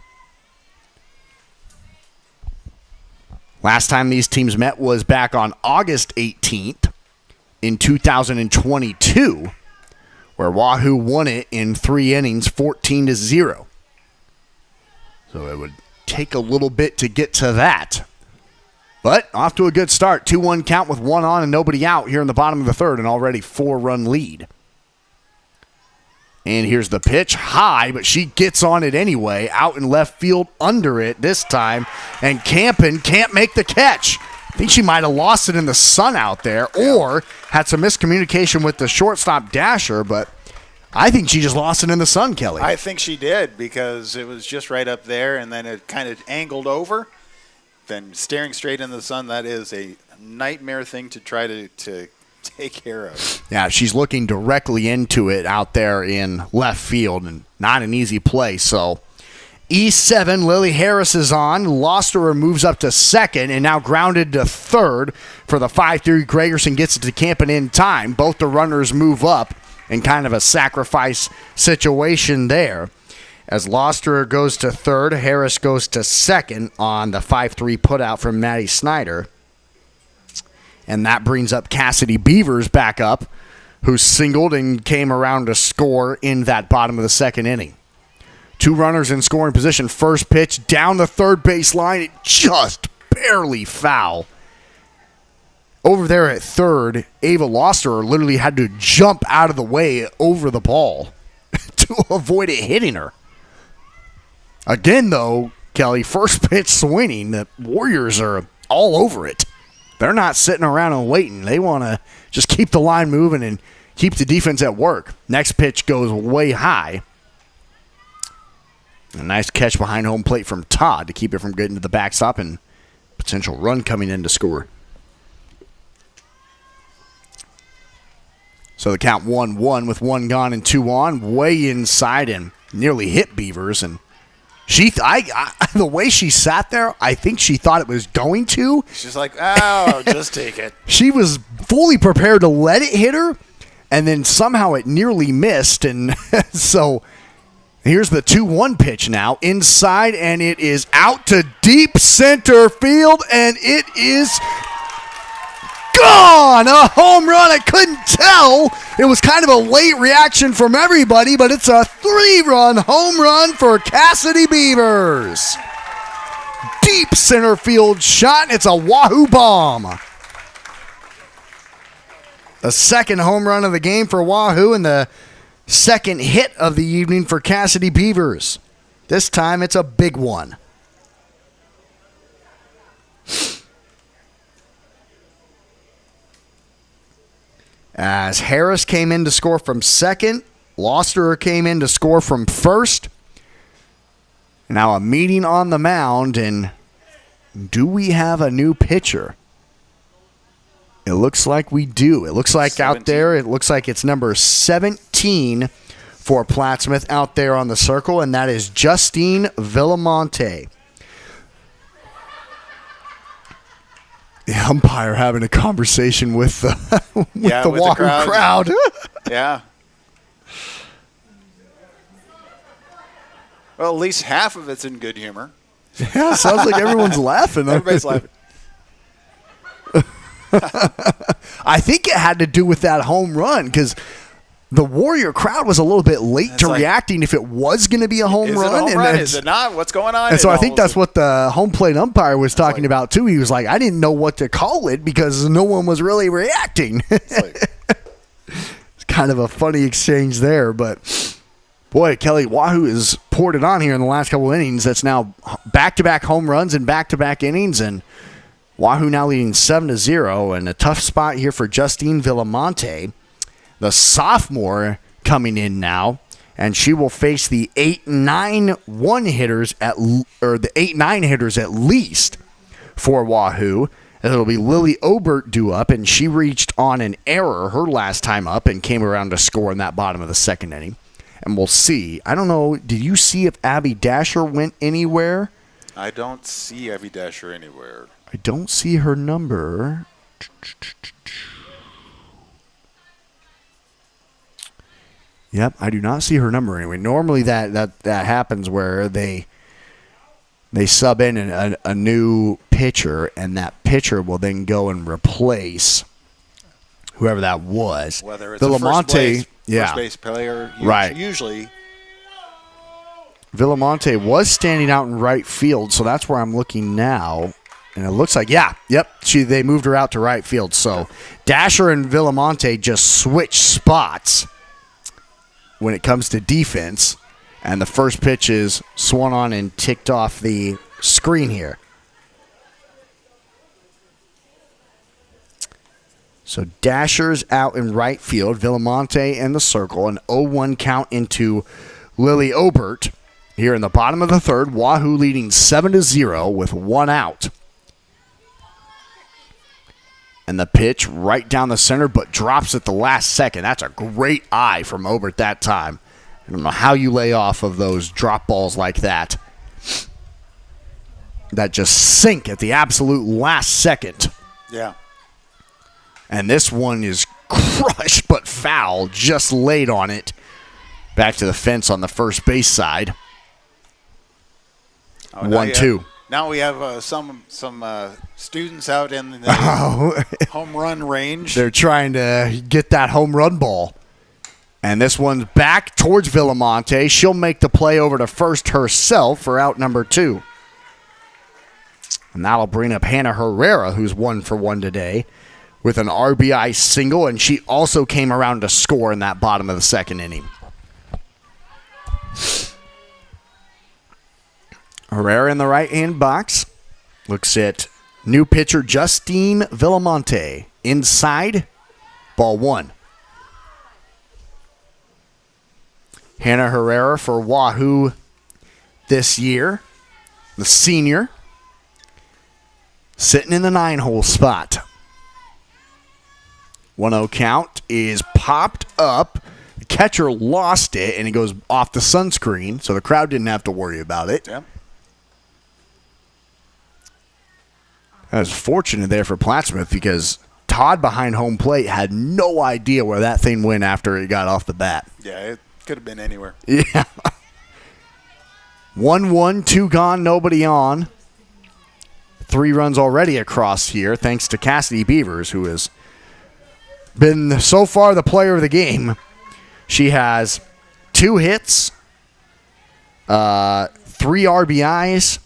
Last time these teams met was back on August 18th in 2022, where Wahoo won it in 3 innings, 14-0. So it would take a little bit to get to that. But off to a good start. 2-1 count with 1 on and nobody out here in the bottom of the third, and already 4-run lead. And here's the pitch. High, but she gets on it anyway. Out in left field under it this time. And Campen can't make the catch. I think she might have lost it in the sun out there or had some miscommunication with the shortstop Dasher, but I think she just lost it in the sun, Kelly. I think she did because it was just right up there, and then it kind of angled over. Then staring straight in the sun, that is a nightmare thing to try to take care of. Yeah, she's looking directly into it out there in left field, and not an easy play. So E7, Lily Harris is on. Losterer moves up to second and now grounded to third for the 5-3. Gregerson gets it to Campen in time. Both the runners move up in kind of a sacrifice situation there. As Losterer goes to third, Harris goes to second on the 5-3 putout from Maddie Snyder. And that brings up Cassidy Beavers back up, who singled and came around to score in that bottom of the second inning. 2 runners in scoring position. First pitch down the third base line. It just barely foul. Over there at third, Ava Losterer literally had to jump out of the way over the ball to avoid it hitting her. Again, though, Kelly, first pitch swinging, the Warriors are all over it. They're not sitting around and waiting. They want to just keep the line moving and keep the defense at work. Next pitch goes way high. A nice catch behind home plate from Todd to keep it from getting to the backstop and potential run coming in to score. So the count 1-1 with 1 gone and 2 on, way inside and nearly hit Beavers. And the way she sat there, I think she thought it was going to. She's like, oh, just take it. She was fully prepared to let it hit her, and then somehow it nearly missed. And so here's the 2-1 pitch now. Inside, and it is out to deep center field, and it is gone! A home run. I couldn't tell. It was kind of a late reaction from everybody, but it's a 3-run home run for Cassidy Beavers. Deep center field shot. It's a Wahoo bomb. The second home run of the game for Wahoo and the second hit of the evening for Cassidy Beavers. This time it's a big one. As Harris came in to score from second, Losterer came in to score from first. Now a meeting on the mound, and do we have a new pitcher? It looks like we do. It looks like 17. Out there, it looks like it's number 17 for Plattsmouth out there on the circle, and that is Justine Villamonte. The umpire having a conversation with the Wahoo crowd. Yeah. Well, at least half of it's in good humor. Yeah, sounds like everyone's laughing. Everybody's laughing. I think it had to do with that home run because the Warrior crowd was a little bit late to reacting if it was going to be a home run. Is it not? What's going on? And so I think that's what the home plate umpire was talking about, too. He was like, I didn't know what to call it because no one was really reacting. It's kind of a funny exchange there. But, boy, Kelly, Wahoo has poured it on here in the last couple of innings. That's now back-to-back home runs and back-to-back innings. And Wahoo now leading 7-0. And a tough spot here for Justine Villamonte. the sophomore coming in now, and she will face the 8-9 hitters the 8-9 hitters at least for Wahoo. It'll be Lily Obert due up, and she reached on an error her last time up and came around to score in that bottom of the second inning. And we'll see. I don't know. Did you see if Abby Dasher went anywhere? I don't see Abby Dasher anywhere. I don't see her number. Yep, I do not see her number anyway. Normally that happens where they sub in a new pitcher, and that pitcher will then go and replace whoever that was. Whether it's a first base player, right. Usually. Villamonte was standing out in right field, so that's where I'm looking now. And it looks like, they moved her out to right field. So Dasher and Villamonte just switched spots when it comes to defense. And the first pitch is swung on and ticked off the screen here. So Dasher's out in right field. Villamonte in the circle. An 0-1 count into Lily Obert. Here in the bottom of the third, Wahoo leading 7-0 with one out. And the pitch right down the center, but drops at the last second. That's a great eye from Obert that time. I don't know how you lay off of those drop balls like that. That just sink at the absolute last second. Yeah. And this one is crushed but foul, just laid on it. Back to the fence on the first base side. 1-2. Now we have some students out in the home run range. They're trying to get that home run ball. And this one's back towards Villamonte. She'll make the play over to first herself for out number 2. And that'll bring up Hannah Herrera, who's 1 for 1 today, with an RBI single, and she also came around to score in that bottom of the second inning. Herrera in the right-hand box. Looks at new pitcher Justine Villamonte. Inside, ball 1. Hannah Herrera for Wahoo this year. The senior. Sitting in the 9-hole spot. 1-0 count is popped up. The catcher lost it, and it goes off the sunscreen, so the crowd didn't have to worry about it. Yeah. That was fortunate there for Plattsmouth because Todd behind home plate had no idea where that thing went after it got off the bat. Yeah, it could have been anywhere. Yeah. 1-1, 2 gone, nobody on. 3 runs already across here, thanks to Cassidy Beavers, who has been so far the player of the game. She has 2 hits, 3 RBIs.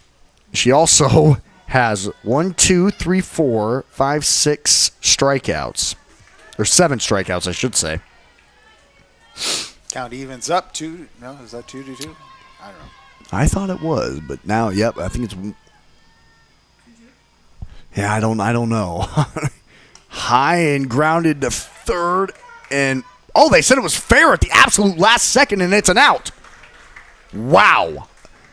She also has 1, 2, 3, 4, 5, 6 strikeouts. Or 7 strikeouts, I should say. Count evens up 2. No, is that 2-2? I don't know. I thought it was, but now, I think it's. Yeah, I don't know. High and grounded to third, and they said it was fair at the absolute last second, and it's an out. Wow.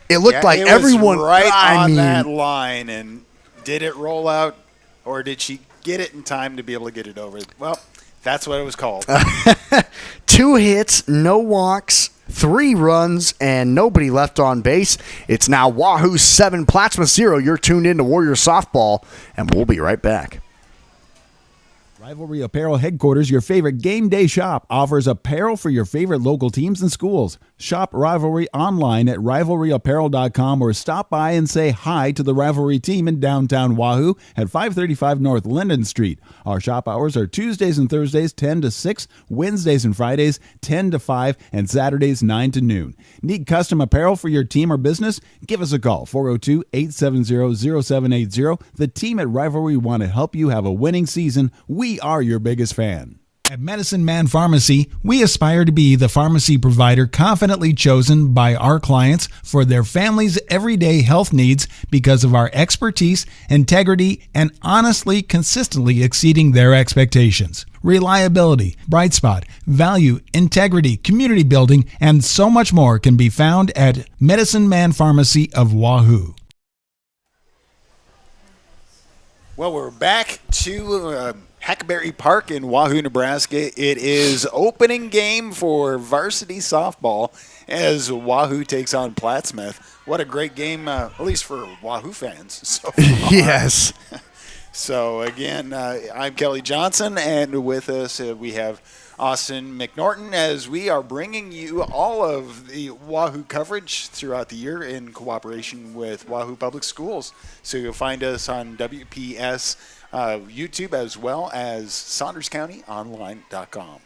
It looked like everyone on that line, and did it roll out, or did she get it in time to be able to get it over? Well, that's what it was called. 2 hits, no walks, 3 runs, and nobody left on base. It's now Wahoo 7, Plattsmouth 0. You're tuned in to Warrior Softball, and we'll be right back. Rivalry Apparel Headquarters, your favorite game day shop, offers apparel for your favorite local teams and schools. Shop Rivalry online at rivalryapparel.com or stop by and say hi to the Rivalry team in downtown Wahoo at 535 North Linden Street. Our shop hours are Tuesdays and Thursdays 10 to 6, Wednesdays and Fridays 10 to 5, and Saturdays 9 to noon. Need custom apparel for your team or business? Give us a call, 402-870-0780. The team at Rivalry want to help you have a winning season. We are your biggest fan. At Medicine Man Pharmacy, we aspire to be the pharmacy provider confidently chosen by our clients for their family's everyday health needs because of our expertise, integrity, and honestly, consistently exceeding their expectations. Reliability, bright spot, value, integrity, community building, and so much more can be found at Medicine Man Pharmacy of Wahoo. Well, we're back to Hackberry Park in Wahoo, Nebraska. It is opening game for varsity softball as Wahoo takes on Plattsmouth. What a great game, at least for Wahoo fans so far. Yes. So, again, I'm Kelly Johnson, and with us we have Austin McNorton as we are bringing you all of the Wahoo coverage throughout the year in cooperation with Wahoo Public Schools. So you'll find us on WPS YouTube as well as SaundersCountyOnline.com.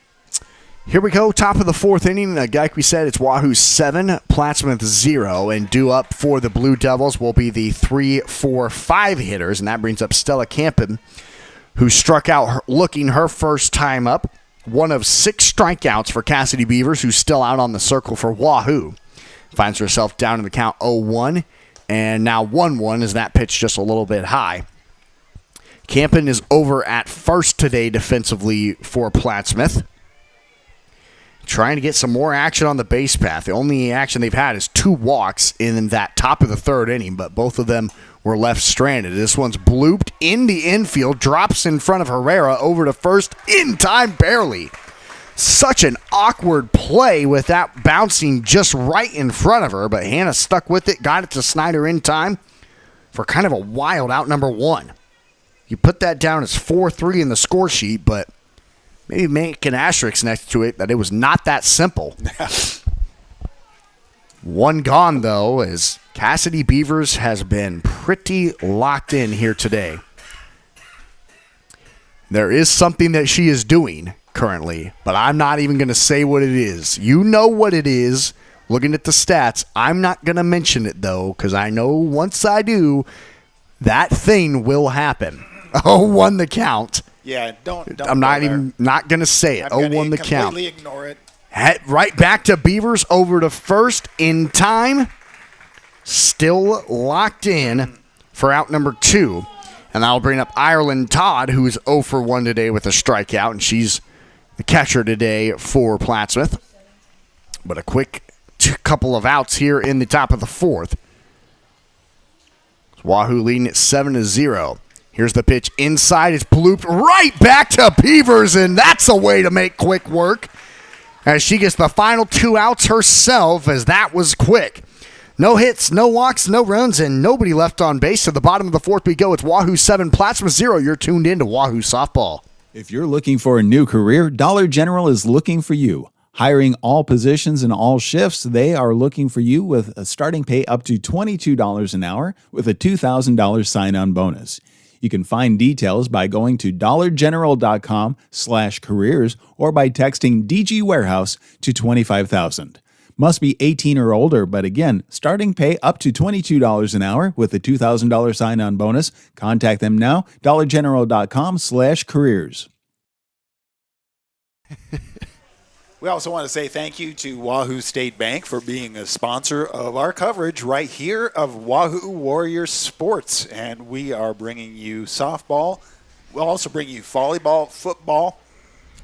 Here we go, top of the fourth inning. Like we said, it's Wahoo 7, Plattsmouth 0, and due up for the Blue Devils will be the 3, 4, 5 hitters, and that brings up Stella Campen, who struck out looking her first time up. One of 6 strikeouts for Cassidy Beavers, who's still out on the circle for Wahoo. Finds herself down in the count 0-1, and now 1-1 as that pitch just a little bit high. Campen is over at first today defensively for Plattsmouth. Trying to get some more action on the base path. The only action they've had is 2 walks in that top of the third inning, but both of them were left stranded. This one's blooped in the infield, drops in front of Herrera over to first, in time barely. Such an awkward play with that bouncing just right in front of her, but Hannah stuck with it, got it to Snyder in time for kind of a wild out number 1. You put that down as 4-3 in the score sheet, but maybe make an asterisk next to it that it was not that simple. 1 gone, though, as Cassidy Beavers has been pretty locked in here today. There is something that she is doing currently, but I'm not even going to say what it is. You know what it is, looking at the stats. I'm not going to mention it, though, because I know once I do, that thing will happen. 0-1 the count. Yeah, don't I'm not going to say it. 0-1 the count. Completely ignore it. Head right back to Beavers, over to first in time. Still locked in for out number 2. And I'll bring up Ireland Todd, who's 0 for 1 today with a strikeout, and she's the catcher today for Plattsmouth. But a quick couple of outs here in the top of the fourth. Wahoo leading at 7-0. Here's the pitch inside. It's blooped right back to Beavers, and that's a way to make quick work as she gets the final 2 outs herself, as that was quick. No hits, no walks, no runs, and nobody left on base. To the bottom of the fourth we go. It's Wahoo 7, Plattsmouth 0. You're tuned in to Wahoo Softball. If you're looking for a new career, Dollar General is looking for you. Hiring all positions and all shifts, they are looking for you with a starting pay up to $22 an hour with a $2,000 sign-on bonus. You can find details by going to dollargeneral.com/careers or by texting DG Warehouse to 25,000. Must be 18 or older, but again, starting pay up to $22 an hour with a $2,000 sign-on bonus. Contact them now, dollargeneral.com/careers. We also want to say thank you to Wahoo State Bank for being a sponsor of our coverage right here of Wahoo Warrior Sports. And we are bringing you softball. We'll also bring you volleyball, football,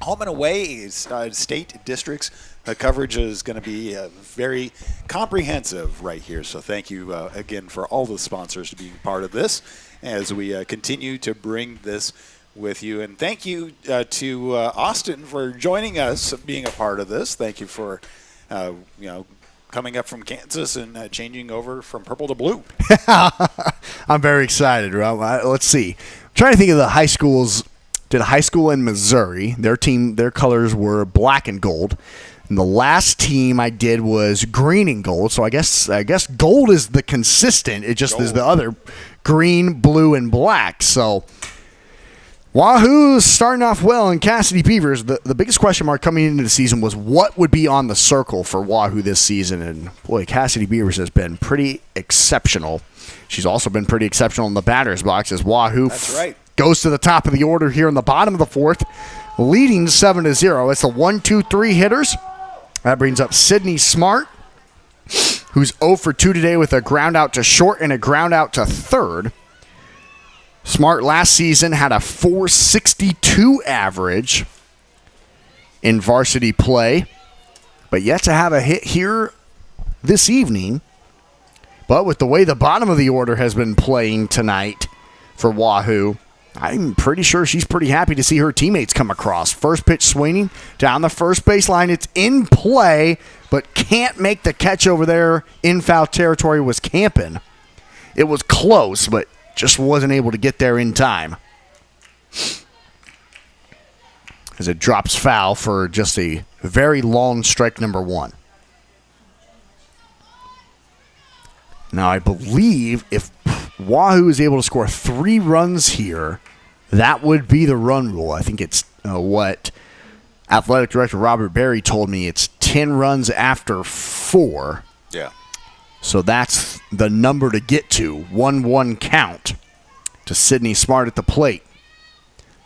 home and away, state districts. The coverage is going to be very comprehensive right here. So thank you again for all the sponsors to be part of this as we continue to bring this with you. And thank you to Austin for joining us, being a part of this. Thank you for, coming up from Kansas and changing over from purple to blue. I'm very excited. Let's see. I'm trying to think of the high schools. Did a high school in Missouri. Their team, their colors were black and gold. And the last team I did was green and gold. So I guess gold is the consistent. It just is the other green, blue, and black. So Wahoo's starting off well, and Cassidy Beavers, the biggest question mark coming into the season was what would be on the circle for Wahoo this season. And boy, Cassidy Beavers has been pretty exceptional. She's also been pretty exceptional in the batter's box as Wahoo goes to the top of the order here in the bottom of the fourth, leading 7-0. It's the 1-2-3 hitters. That brings up Sydney Smart, who's 0 for 2 today with a ground out to short and a ground out to third. Smart last season had a .462 average in varsity play, but yet to have a hit here this evening. But with the way the bottom of the order has been playing tonight for Wahoo, I'm pretty sure she's pretty happy to see her teammates come across. First pitch swinging down the first baseline. It's in play, but can't make the catch over there in foul territory was Campin. It was close, but just wasn't able to get there in time. As it drops foul for just a very long strike number 1. Now, I believe if Wahoo is able to score 3 runs here, that would be the run rule. I think it's what Athletic Director Robert Berry told me. It's 10 runs after 4. Yeah. So that's the number to get to. 1-1 count to Sydney Smart at the plate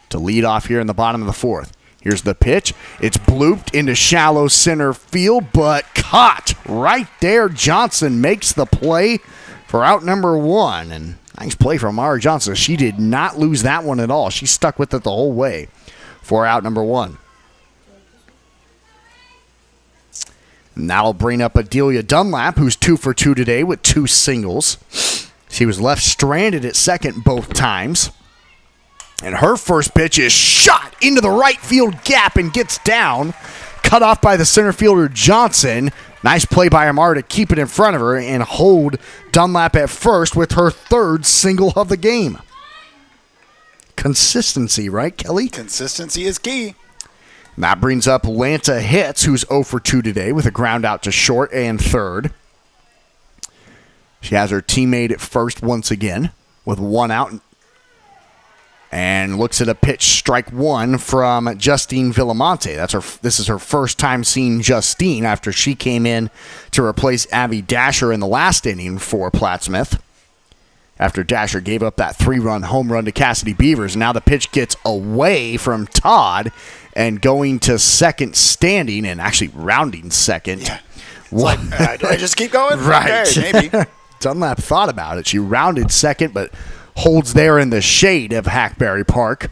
to lead off here in the bottom of the fourth. Here's the pitch. It's blooped into shallow center field, but caught right there. Johnson makes the play for out number 1. And nice play from Mara Johnson. She did not lose that one at all. She stuck with it the whole way for out number 1. And that'll bring up Adelia Dunlap, who's 2 for 2 today with 2 singles. She was left stranded at second both times. And her first pitch is shot into the right field gap and gets down. Cut off by the center fielder Johnson. Nice play by Amara to keep it in front of her and hold Dunlap at first with her 3rd single of the game. Consistency, right, Kelly? Consistency is key. And that brings up Lanta Hitz, who's 0 for 2 today with a ground out to short and third. She has her teammate at first once again with 1 out. And looks at a pitch, strike 1 from Justine Villamonte. This is her first time seeing Justine after she came in to replace Abby Dasher in the last inning for Plattsmouth. After Dasher gave up that 3-run home run to Cassidy Beavers. Now the pitch gets away from Todd and going to second standing and actually rounding second. Yeah. Do I just keep going? Right. Okay, maybe. Dunlap thought about it. She rounded second, but holds there in the shade of Hackberry Park.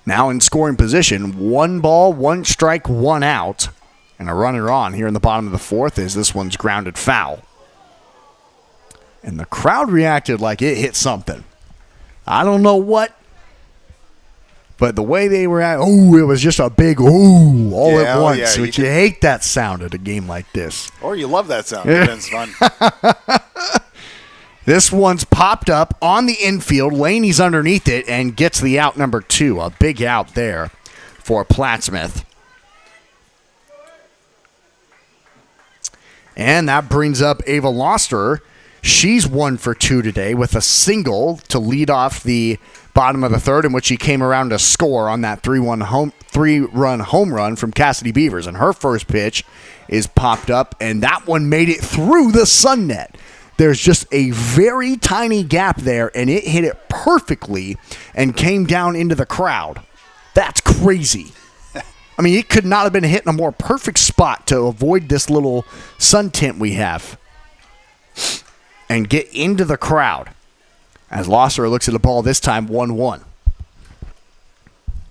Now in scoring position, 1 ball, 1 strike, 1 out. And a runner on here in the bottom of the fourth as this one's grounded foul. And the crowd reacted like it hit something. I don't know what, but the way they were at, it was just a big all at once. Yeah, Which you hate that sound at a game like this. Or you love that sound. It's fun. This one's popped up on the infield. Laney's underneath it and gets the out number 2. A big out there for Plattsmouth. And that brings up Ava Loster. She's 1 for 2 today with a single to lead off the bottom of the third, in which she came around to score on that 3-run home run from Cassidy Beavers. And her first pitch is popped up, and that one made it through the sun net. There's just a very tiny gap there, and it hit it perfectly and came down into the crowd. That's crazy. I mean, it could not have been hit in a more perfect spot to avoid this little sun tint we have and get into the crowd. As Losser looks at the ball this time, 1-1.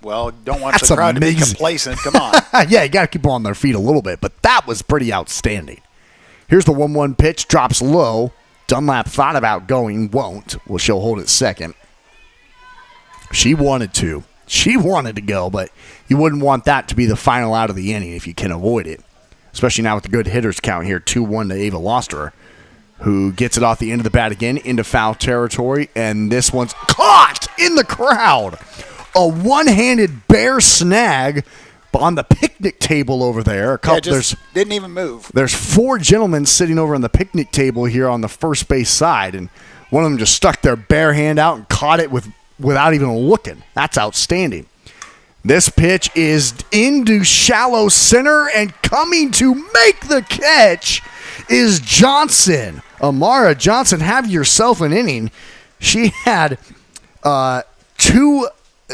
Well, don't want That's the crowd amazing. to be complacent. Come on. Yeah, you got to keep them on their feet a little bit, but that was pretty outstanding. Here's the 1-1 pitch, drops low. Dunlap thought about going, won't. Well, she'll hold it second. She wanted to. She wanted to go, but you wouldn't want that to be the final out of the inning if you can avoid it. Especially now with the good hitters count here, 2-1 to Ava Losterer, who gets it off the end of the bat again into foul territory, and this one's caught in the crowd. A one-handed bear snag on the picnic table over there. Didn't even move. There's 4 gentlemen sitting over on the picnic table here on the first base side, and one of them just stuck their bare hand out and caught it without even looking. That's outstanding. This pitch is into shallow center, and coming to make the catch is Johnson. Amara Johnson, have yourself an inning. She had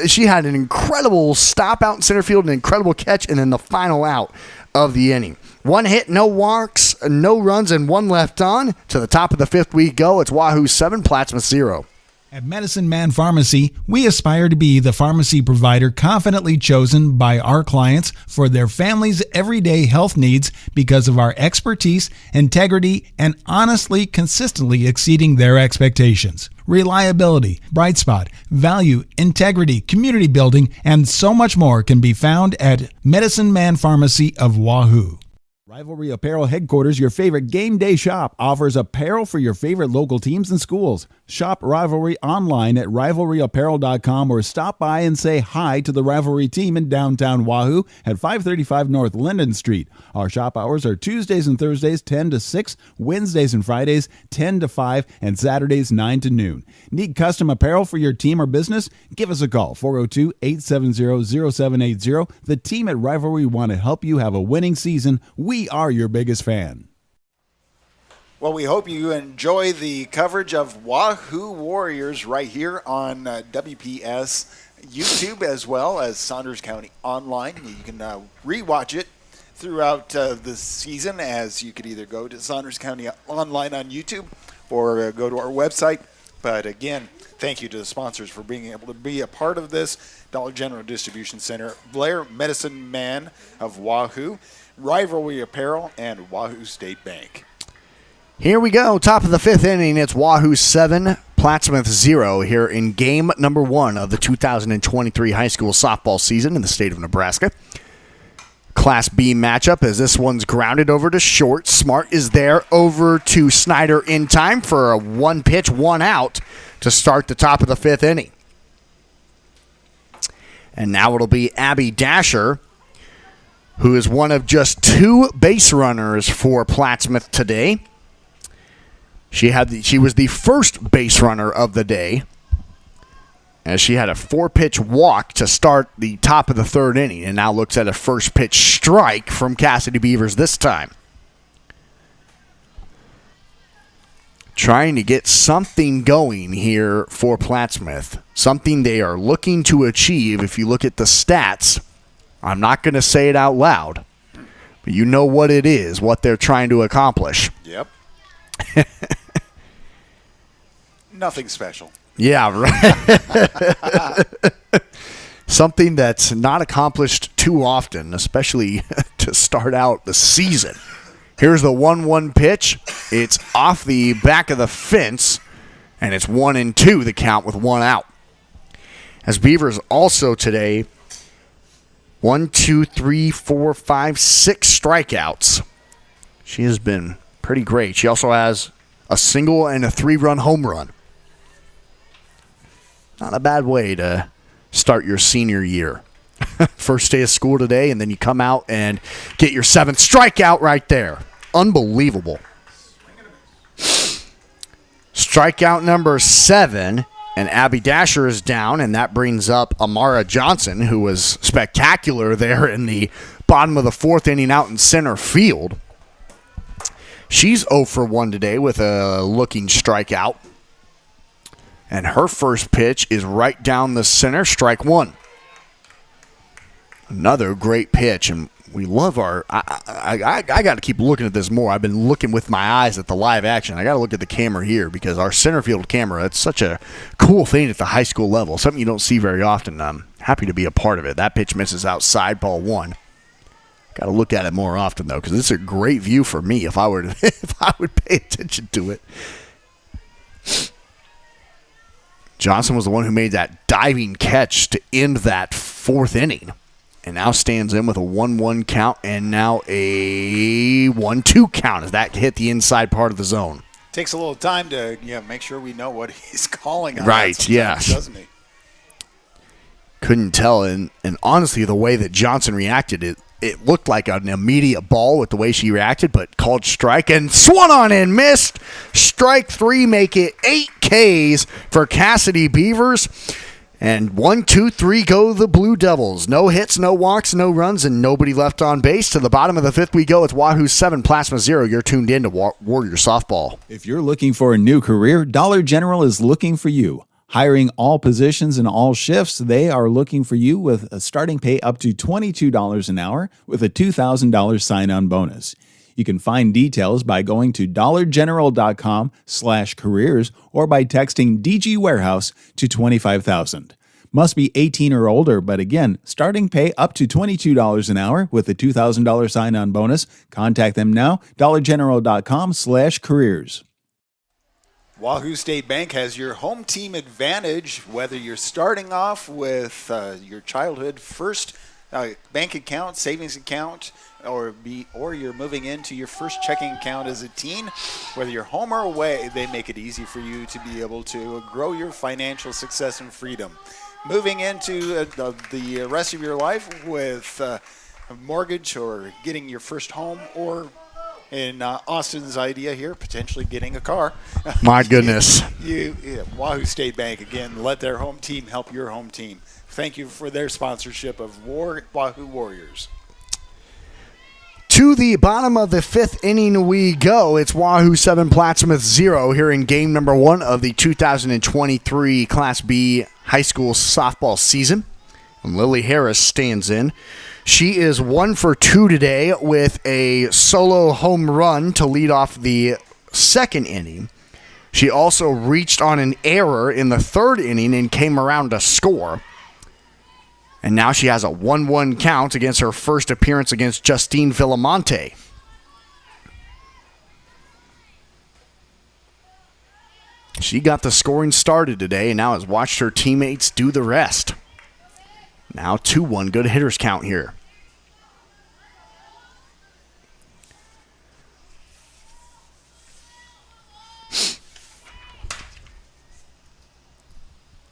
She had an incredible stop out in center field, an incredible catch, and then the final out of the inning. 1 hit, no walks, no runs, and 1 left on. To the top of the 5th we go. It's Wahoo 7, Plattsmouth 0. At Medicine Man Pharmacy, we aspire to be the pharmacy provider confidently chosen by our clients for their family's everyday health needs because of our expertise, integrity, and honestly, consistently exceeding their expectations. Reliability, bright spot, value, integrity, community building, and so much more can be found at Medicine Man Pharmacy of Wahoo. Rivalry Apparel Headquarters, your favorite game day shop, offers apparel for your favorite local teams and schools. Shop Rivalry online at rivalryapparel.com or stop by and say hi to the Rivalry team in downtown Wahoo at 535 North Linden Street. Our shop hours are Tuesdays and Thursdays 10 to 6, Wednesdays and Fridays 10 to 5, and Saturdays 9 to noon. Need custom apparel for your team or business? Give us a call, 402-870-0780. The team at Rivalry want to help you have a winning season. We are your biggest fan. Well, we hope you enjoy the coverage of Wahoo Warriors right here on WPS YouTube as well as Saunders County Online. You can rewatch it throughout the season, as you could either go to Saunders County Online on YouTube or go to our website. But again, thank you to the sponsors for being able to be a part of this. Dollar General Distribution Center, Blair Medicine Man of Wahoo, Rivalry Apparel, and Wahoo State Bank. Here we go. Top of the 5th inning. It's Wahoo 7, Plattsmouth 0 here in game number 1 of the 2023 high school softball season in the state of Nebraska. Class B matchup as this one's grounded over to short. Smart is there over to Snyder in time for a 1 pitch, 1 out to start the top of the 5th inning. And now it'll be Abby Dasher, who is one of just 2 base runners for Plattsmouth today. She was the first base runner of the day, as she had a 4-pitch walk to start the top of the 3rd inning, and now looks at a first pitch strike from Cassidy Beavers this time. Trying to get something going here for Plattsmouth, something they are looking to achieve. If you look at the stats, I'm not going to say it out loud, but you know what it is, what they're trying to accomplish. Yep. Nothing special. Yeah, right. Something that's not accomplished too often, especially to start out the season. Here's the 1-1 pitch. It's off the back of the fence, and it's 1-2 the count with 1 out. As Beavers also today, 1, 2, 3, 4, 5, 6 strikeouts. She has been pretty great. She also has a single and a 3-run home run. Not a bad way to start your senior year. First day of school today, and then you come out and get your 7th strikeout right there. Unbelievable. Strikeout number 7, and Abby Dasher is down, and that brings up Amara Johnson, who was spectacular there in the bottom of the 4th inning out in center field. She's 0 for 1 today with a looking strikeout. And her first pitch is right down the center, strike 1. Another great pitch, and we love our... I got to keep looking at this more. I've been looking with my eyes at the live action. I got to look at the camera here because our center field camera, it's such a cool thing at the high school level, something you don't see very often. I'm happy to be a part of it. That pitch misses outside, ball 1. Got to look at it more often, though, because it's a great view for me if I would pay attention to it. Johnson was the one who made that diving catch to end that 4th inning, and now stands in with a 1-1 count and now a 1-2 count as that hit the inside part of the zone. Takes a little time to make sure we know what he's calling on. Right, yes. Doesn't he? Couldn't tell, and honestly, the way that Johnson reacted, it looked like an immediate ball with the way she reacted, but called strike and swung on and missed. Strike 3, make it 8 Ks for Cassidy Beavers. And 1, 2, 3 go the Blue Devils. No hits, no walks, no runs, and nobody left on base. To the bottom of the 5th we go. It's Wahoo 7, Plattsmouth 0. You're tuned in to Warrior Softball. If you're looking for a new career, Dollar General is looking for you. Hiring all positions and all shifts, they are looking for you with a starting pay up to $22 an hour with a $2,000 sign-on bonus. You can find details by going to dollargeneral.com/careers or by texting DG Warehouse to 25,000. Must be 18 or older, but again, starting pay up to $22 an hour with a $2,000 sign-on bonus. Contact them now, dollargeneral.com/careers. Wahoo State Bank has your home team advantage, whether you're starting off with your childhood first bank account, savings account, or you're moving into your first checking account as a teen. Whether you're home or away, they make it easy for you to be able to grow your financial success and freedom. Moving into the rest of your life with a mortgage or getting your first home, or in Austin's idea here, potentially getting a car. My goodness. Wahoo State Bank, again, let their home team help your home team. Thank you for their sponsorship of Wahoo Warriors. To the bottom of the fifth inning we go. It's Wahoo 7, Plattsmouth 0 here in game number 1 of the 2023 Class B high school softball season. And Lily Harris stands in. She is 1 for 2 today with a solo home run to lead off the second inning. She also reached on an error in the third inning and came around to score. And now she has a 1-1 count against her first appearance against Justine Villamonte. She got the scoring started today and now has watched her teammates do the rest. Now 2-1, good hitters count here.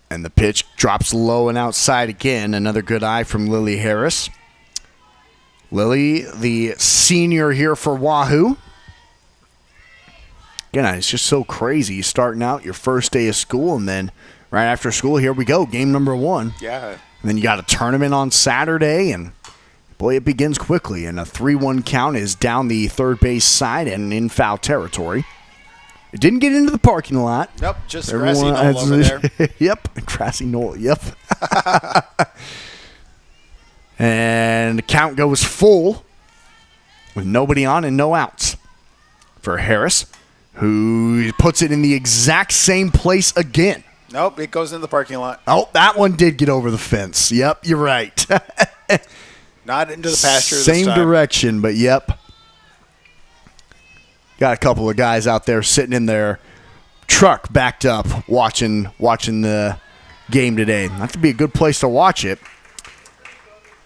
And the pitch drops low and outside again. Another good eye from Lily Harris. Lily, the senior here for Wahoo. Again, it's just so crazy starting out your first day of school, and then right after school, here we go, game number 1. Yeah. And then you got a tournament on Saturday, and boy, it begins quickly. And a 3-1 count is down the third base side and in foul territory. It didn't get into the parking lot. Nope, just grassy knoll over there. Yep, grassy knoll, yep. And the count goes full with nobody on and no outs for Harris, who puts it in the exact same place again. Nope, it goes in the parking lot. Oh, that one did get over the fence. Yep, you're right. Not into the pasture this Same time. direction, but yep. Got a couple of guys out there sitting in their truck backed up watching the game today. That could be a good place to watch it.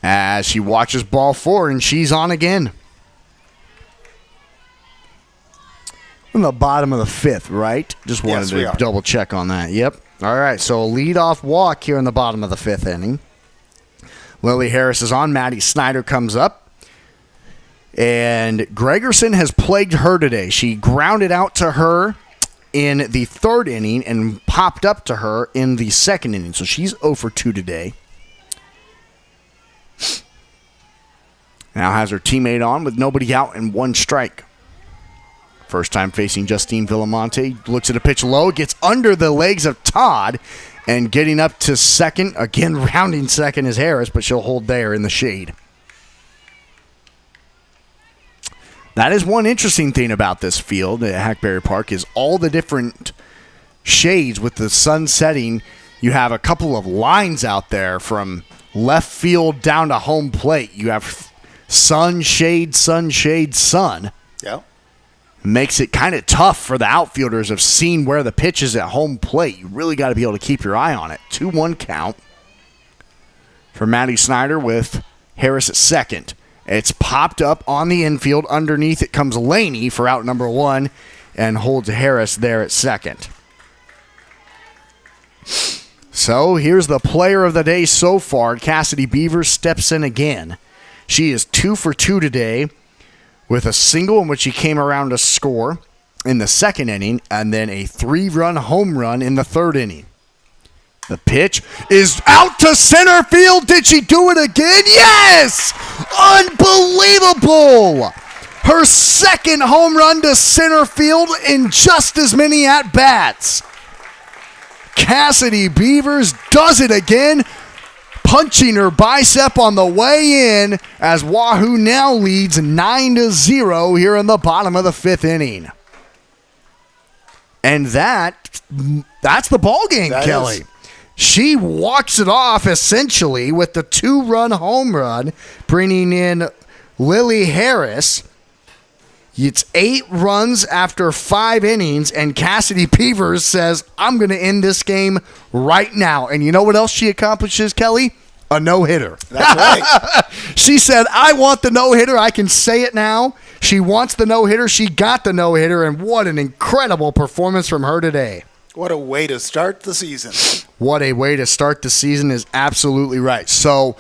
As she watches ball 4, and she's on again. In the bottom of the 5th, right? Just wanted to double check on that. Yep. All right, so a leadoff walk here in the bottom of the 5th inning. Lily Harris is on. Maddie Snyder comes up. And Gregerson has plagued her today. She grounded out to her in the third inning and popped up to her in the second inning. So she's 0 for 2 today. Now has her teammate on with nobody out and 1 strike. First time facing Justine Villamonte. Looks at a pitch low, gets under the legs of Todd, and getting up to second. Again, rounding second is Harris, but she'll hold there in the shade. That is one interesting thing about this field at Hackberry Park is all the different shades with the sun setting. You have a couple of lines out there from left field down to home plate. You have sun, shade, sun, shade, sun. Yeah. Makes it kind of tough for the outfielders of seeing where the pitch is at home plate. You really got to be able to keep your eye on it. 2-1 count for Maddie Snyder with Harris at second. It's popped up on the infield. Underneath it comes Laney for out number 1 and holds Harris there at second. So here's the player of the day so far. Cassidy Beavers steps in again. She is 2 for 2 today with a single in which she came around to score in the second inning and then a 3-run home run in the third inning. The pitch is out to center field. Did she do it again? Yes! Unbelievable! Her second home run to center field in just as many at-bats. Cassidy Beavers does it again, punching her bicep on the way in as Wahoo now leads 9-0 here in the bottom of the 5th inning. And that's the ball game, Kelly. She walks it off essentially with the 2-run home run, bringing in Lily Harris. It's 8 runs after 5 innings, and Cassidy Beavers says, I'm going to end this game right now. And you know what else she accomplishes, Kelly? A no-hitter. That's right. She said, I want the no-hitter. I can say it now. She wants the no-hitter. She got the no-hitter, and what an incredible performance from her today. What a way to start the season. What a way to start the season is absolutely right. So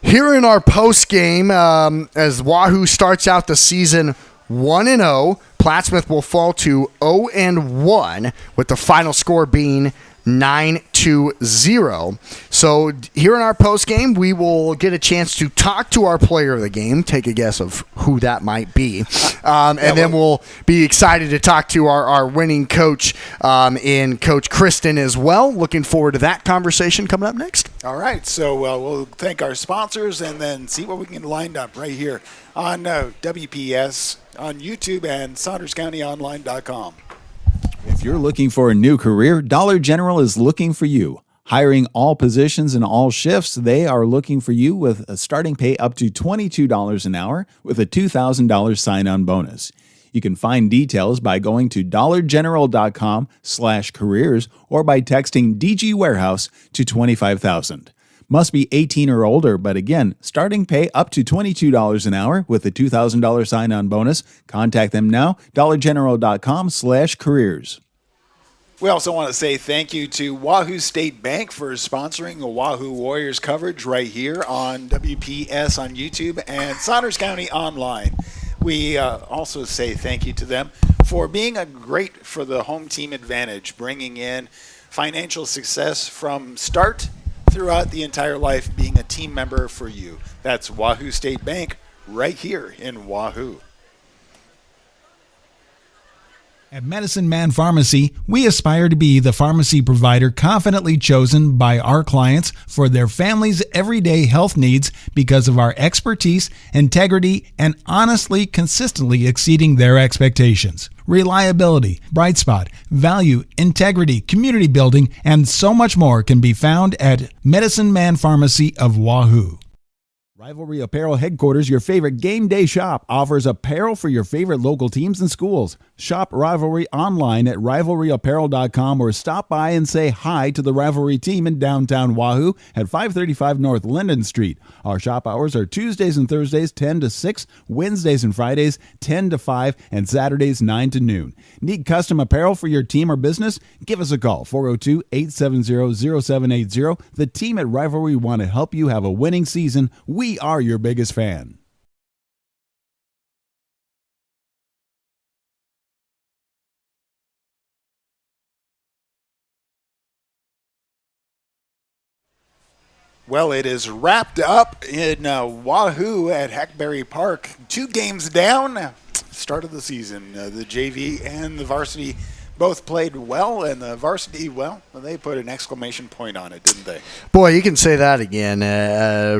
here in our post game, as Wahoo starts out the season 1-0, Plattsmouth will fall to 0-1 with the final score being 9-0. So here in our post game, we will get a chance to talk to our player of the game, take a guess of who that might be, then we'll be excited to talk to our winning coach in Coach Kristen as well. Looking forward to that conversation coming up next. All right, so we'll thank our sponsors and then see what we can line up right here on WPS on YouTube and SaundersCountyOnline.com. If you're looking for a new career, Dollar General is looking for you. Hiring all positions and all shifts, they are looking for you with a starting pay up to $22 an hour with a $2,000 sign-on bonus. You can find details by going to dollargeneral.com/careers or by texting DG Warehouse to 25,000. Must be 18 or older, but again, starting pay up to $22 an hour with a $2,000 sign-on bonus. Contact them now, dollargeneral.com/careers. We also want to say thank you to Wahoo State Bank for sponsoring the Wahoo Warriors coverage right here on WPS on YouTube and Saunders County Online. We also say thank you to them for being great for the home team advantage, bringing in financial success from start throughout the entire life, being a team member for you. That's Wahoo State Bank right here in Wahoo. At Medicine Man Pharmacy, we aspire to be the pharmacy provider confidently chosen by our clients for their family's everyday health needs because of our expertise, integrity, and honestly, consistently exceeding their expectations. Reliability, bright spot, value, integrity, community building, and so much more can be found at Medicine Man Pharmacy of Wahoo. Rivalry Apparel Headquarters, your favorite game day shop, offers apparel for your favorite local teams and schools. Shop Rivalry online at rivalryapparel.com or stop by and say hi to the Rivalry team in downtown Wahoo at 535 North Linden Street. Our shop hours are Tuesdays and Thursdays 10 to 6, Wednesdays and Fridays 10 to 5, and Saturdays 9 to noon. Need custom apparel for your team or business? Give us a call, 402-870-0780. The team at Rivalry want to help you have a winning season. We are your biggest fan. Well, it is wrapped up in Wahoo at Hackberry Park. 2 games down, start of the season. The JV and the varsity both played well, and the varsity, well, they put an exclamation point on it, didn't they? Boy, you can say that again.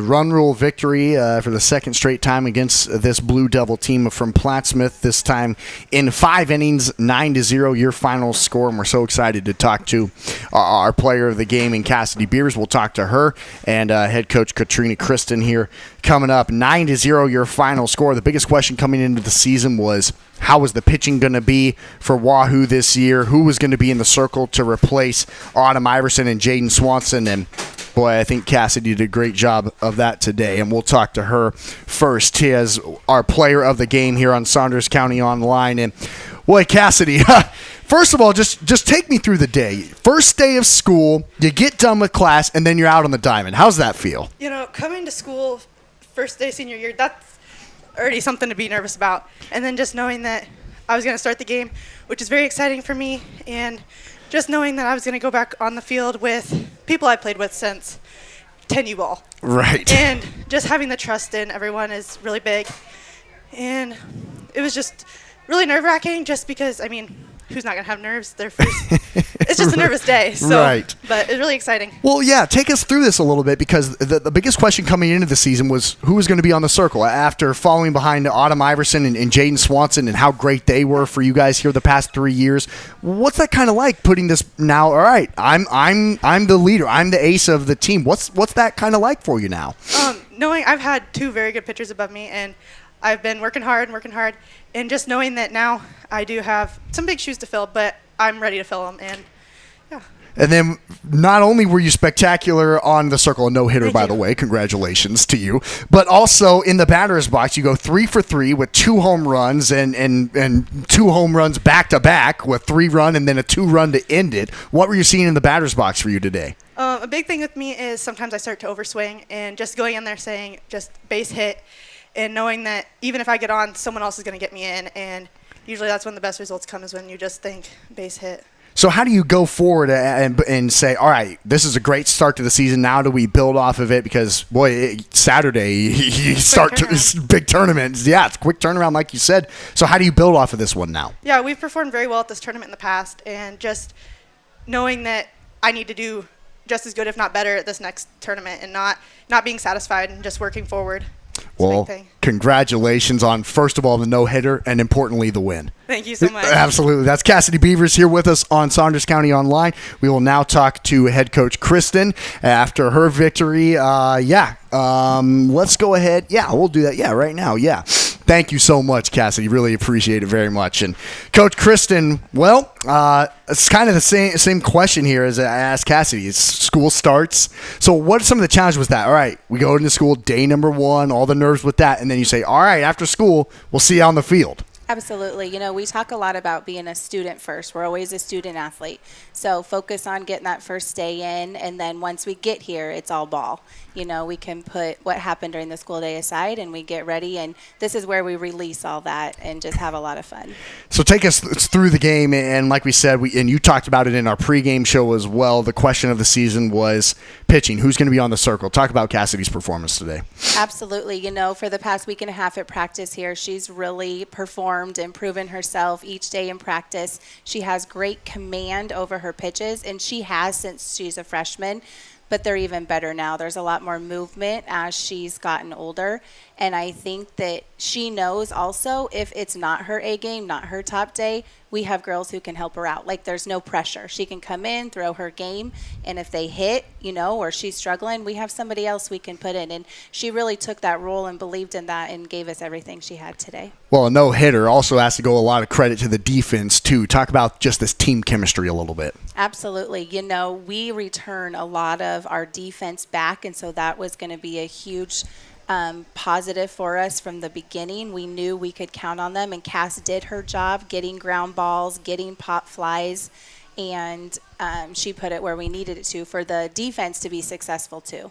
Run rule victory for the second straight time against this Blue Devil team from Plattsmouth, this time in 5 innings, 9-0, your final score. And we're so excited to talk to our player of the game in Cassidy Beavers. We'll talk to her and head coach Katrina Kristen here coming up. 9-0, your final score. The biggest question coming into the season was, how was the pitching going to be for Wahoo this year? Who was going to be in the circle to replace Autumn Iverson and Jaden Swanson? And boy, I think Cassidy did a great job of that today. And we'll talk to her first as our player of the game here on Saunders County Online. And boy, Cassidy, first of all, just take me through the day. First day of school, you get done with class, and then you're out on the diamond. How's that feel? You know, coming to school first day senior year, that's already something to be nervous about. And then just knowing that I was going to start the game, which is very exciting for me, and just knowing that I was going to go back on the field with people I played with since 10U ball. Right. And just having the trust in everyone is really big. And it was just really nerve-wracking just because, I mean, who's not going to have nerves? Their first, it's just a nervous day. So, Right. But it's really exciting. Well, yeah, take us through this a little bit, because the biggest question coming into the season was who was going to be on the circle after following behind Autumn Iverson and Jaden Swanson and how great they were for you guys here the past 3 years. What's that kind of like, putting this now? All right, I'm the leader. I'm the ace of the team. What's that kind of like for you now? Knowing I've had 2 very good pitchers above me, and I've been working hard, and just knowing that now I do have some big shoes to fill, but I'm ready to fill them, and yeah. And then not only were you spectacular on the circle, a no-hitter, Thank by you. the way, congratulations to you, but also in the batter's box, you go 3 for 3 with 2 home runs and 2 home runs back-to-back with 3-run and then a 2-run to end it. What were you seeing in the batter's box for you today? A big thing with me is sometimes I start to overswing, and just going in there saying just base hit, and knowing that even if I get on, someone else is going to get me in, and usually that's when the best results come, is when you just think base hit. So how do you go forward and say, all right, this is a great start to the season. Now do we build off of it? Because, boy, Saturday, you start this big tournament. Yeah, it's a quick turnaround, like you said. So how do you build off of this one now? Yeah, we've performed very well at this tournament in the past, and just knowing that I need to do just as good, if not better, at this next tournament, and not being satisfied and just working forward. Well, congratulations on, first of all, the no-hitter, and importantly, the win. Thank you so much. Absolutely. That's Cassidy Beavers here with us on Saunders County Online. We will now talk to head coach Kristen after her victory. Let's go ahead. Yeah, we'll do that. Yeah, right now. Yeah. Thank you so much, Cassidy. Really appreciate it very much. And Coach Kristen, well, it's kind of the same question here as I asked Cassidy. School starts. So what are some of the challenges with that? All right, we go into school, day number 1, all the nerves with that. And then you say, all right, after school, we'll see you on the field. Absolutely. You know, we talk a lot about being a student first. We're always a student athlete. So focus on getting that first day in, and then once we get here, it's all ball. You know, we can put what happened during the school day aside, and we get ready, and this is where we release all that and just have a lot of fun. So take us through the game, and like we said, and you talked about it in our pregame show as well, the question of the season was pitching. Who's going to be on the circle? Talk about Cassidy's performance today. Absolutely. You know, for the past week and a half at practice here, she's really performed and proven herself each day in practice. She has great command over her pitches, and she has since she's a freshman, but they're even better now. There's a lot more movement as she's gotten older, and I think that she knows also if it's not her A game, not her top day, we have girls who can help her out. Like, there's no pressure. She can come in, throw her game, and if they hit, you know, or she's struggling, we have somebody else we can put in. And she really took that role and believed in that and gave us everything she had today. Well, a no-hitter also has to go a lot of credit to the defense, too. Talk about just this team chemistry a little bit. Absolutely. You know, we return a lot of our defense back, and so that was going to be a huge positive for us from the beginning. We knew we could count on them, and Cass did her job getting ground balls, getting pop flies, and she put it where we needed it to for the defense to be successful too.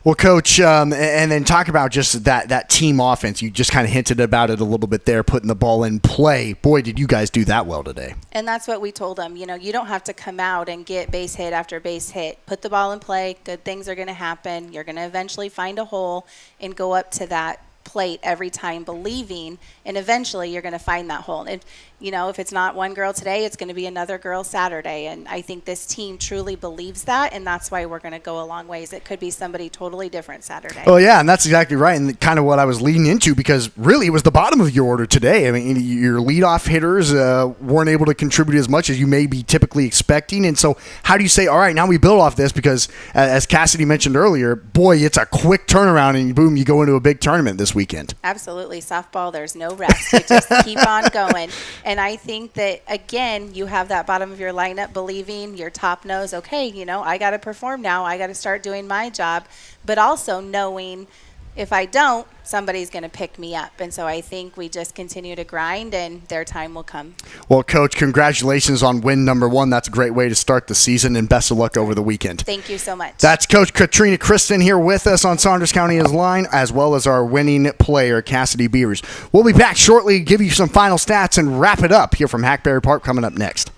Well, Coach, and then talk about just that team offense. You just kind of hinted about it a little bit there, putting the ball in play. Boy, did you guys do that well today. And that's what we told them. You know, you don't have to come out and get base hit after base hit. Put the ball in play. Good things are going to happen. You're going to eventually find a hole and go up to that plate every time believing, and eventually you're going to find that hole. And you know, if it's not one girl today, it's going to be another girl Saturday, and I think this team truly believes that, and that's why we're going to go a long ways. It could be somebody totally different Saturday. Oh yeah, and that's exactly right, and kind of what I was leading into, because really it was the bottom of your order today. I mean, your leadoff hitters weren't able to contribute as much as you may be typically expecting, and so how do you say, all right, now we build off this? Because as Cassidy mentioned earlier, boy, it's a quick turnaround, and boom, you go into a big tournament this weekend. Absolutely. Softball, there's no rest. You just keep on going. And I think that, again, you have that bottom of your lineup believing, your top knows, okay, you know, I got to perform now. I got to start doing my job. But also knowing if I don't, somebody's going to pick me up. And so I think we just continue to grind, and their time will come. Well, Coach, congratulations on win number 1. That's a great way to start the season, and best of luck over the weekend. Thank you so much. That's Coach Katrina Kristen here with us on Saunders County's line, as well as our winning player, Cassidy Beavers. We'll be back shortly, give you some final stats, and wrap it up here from Hackberry Park coming up next.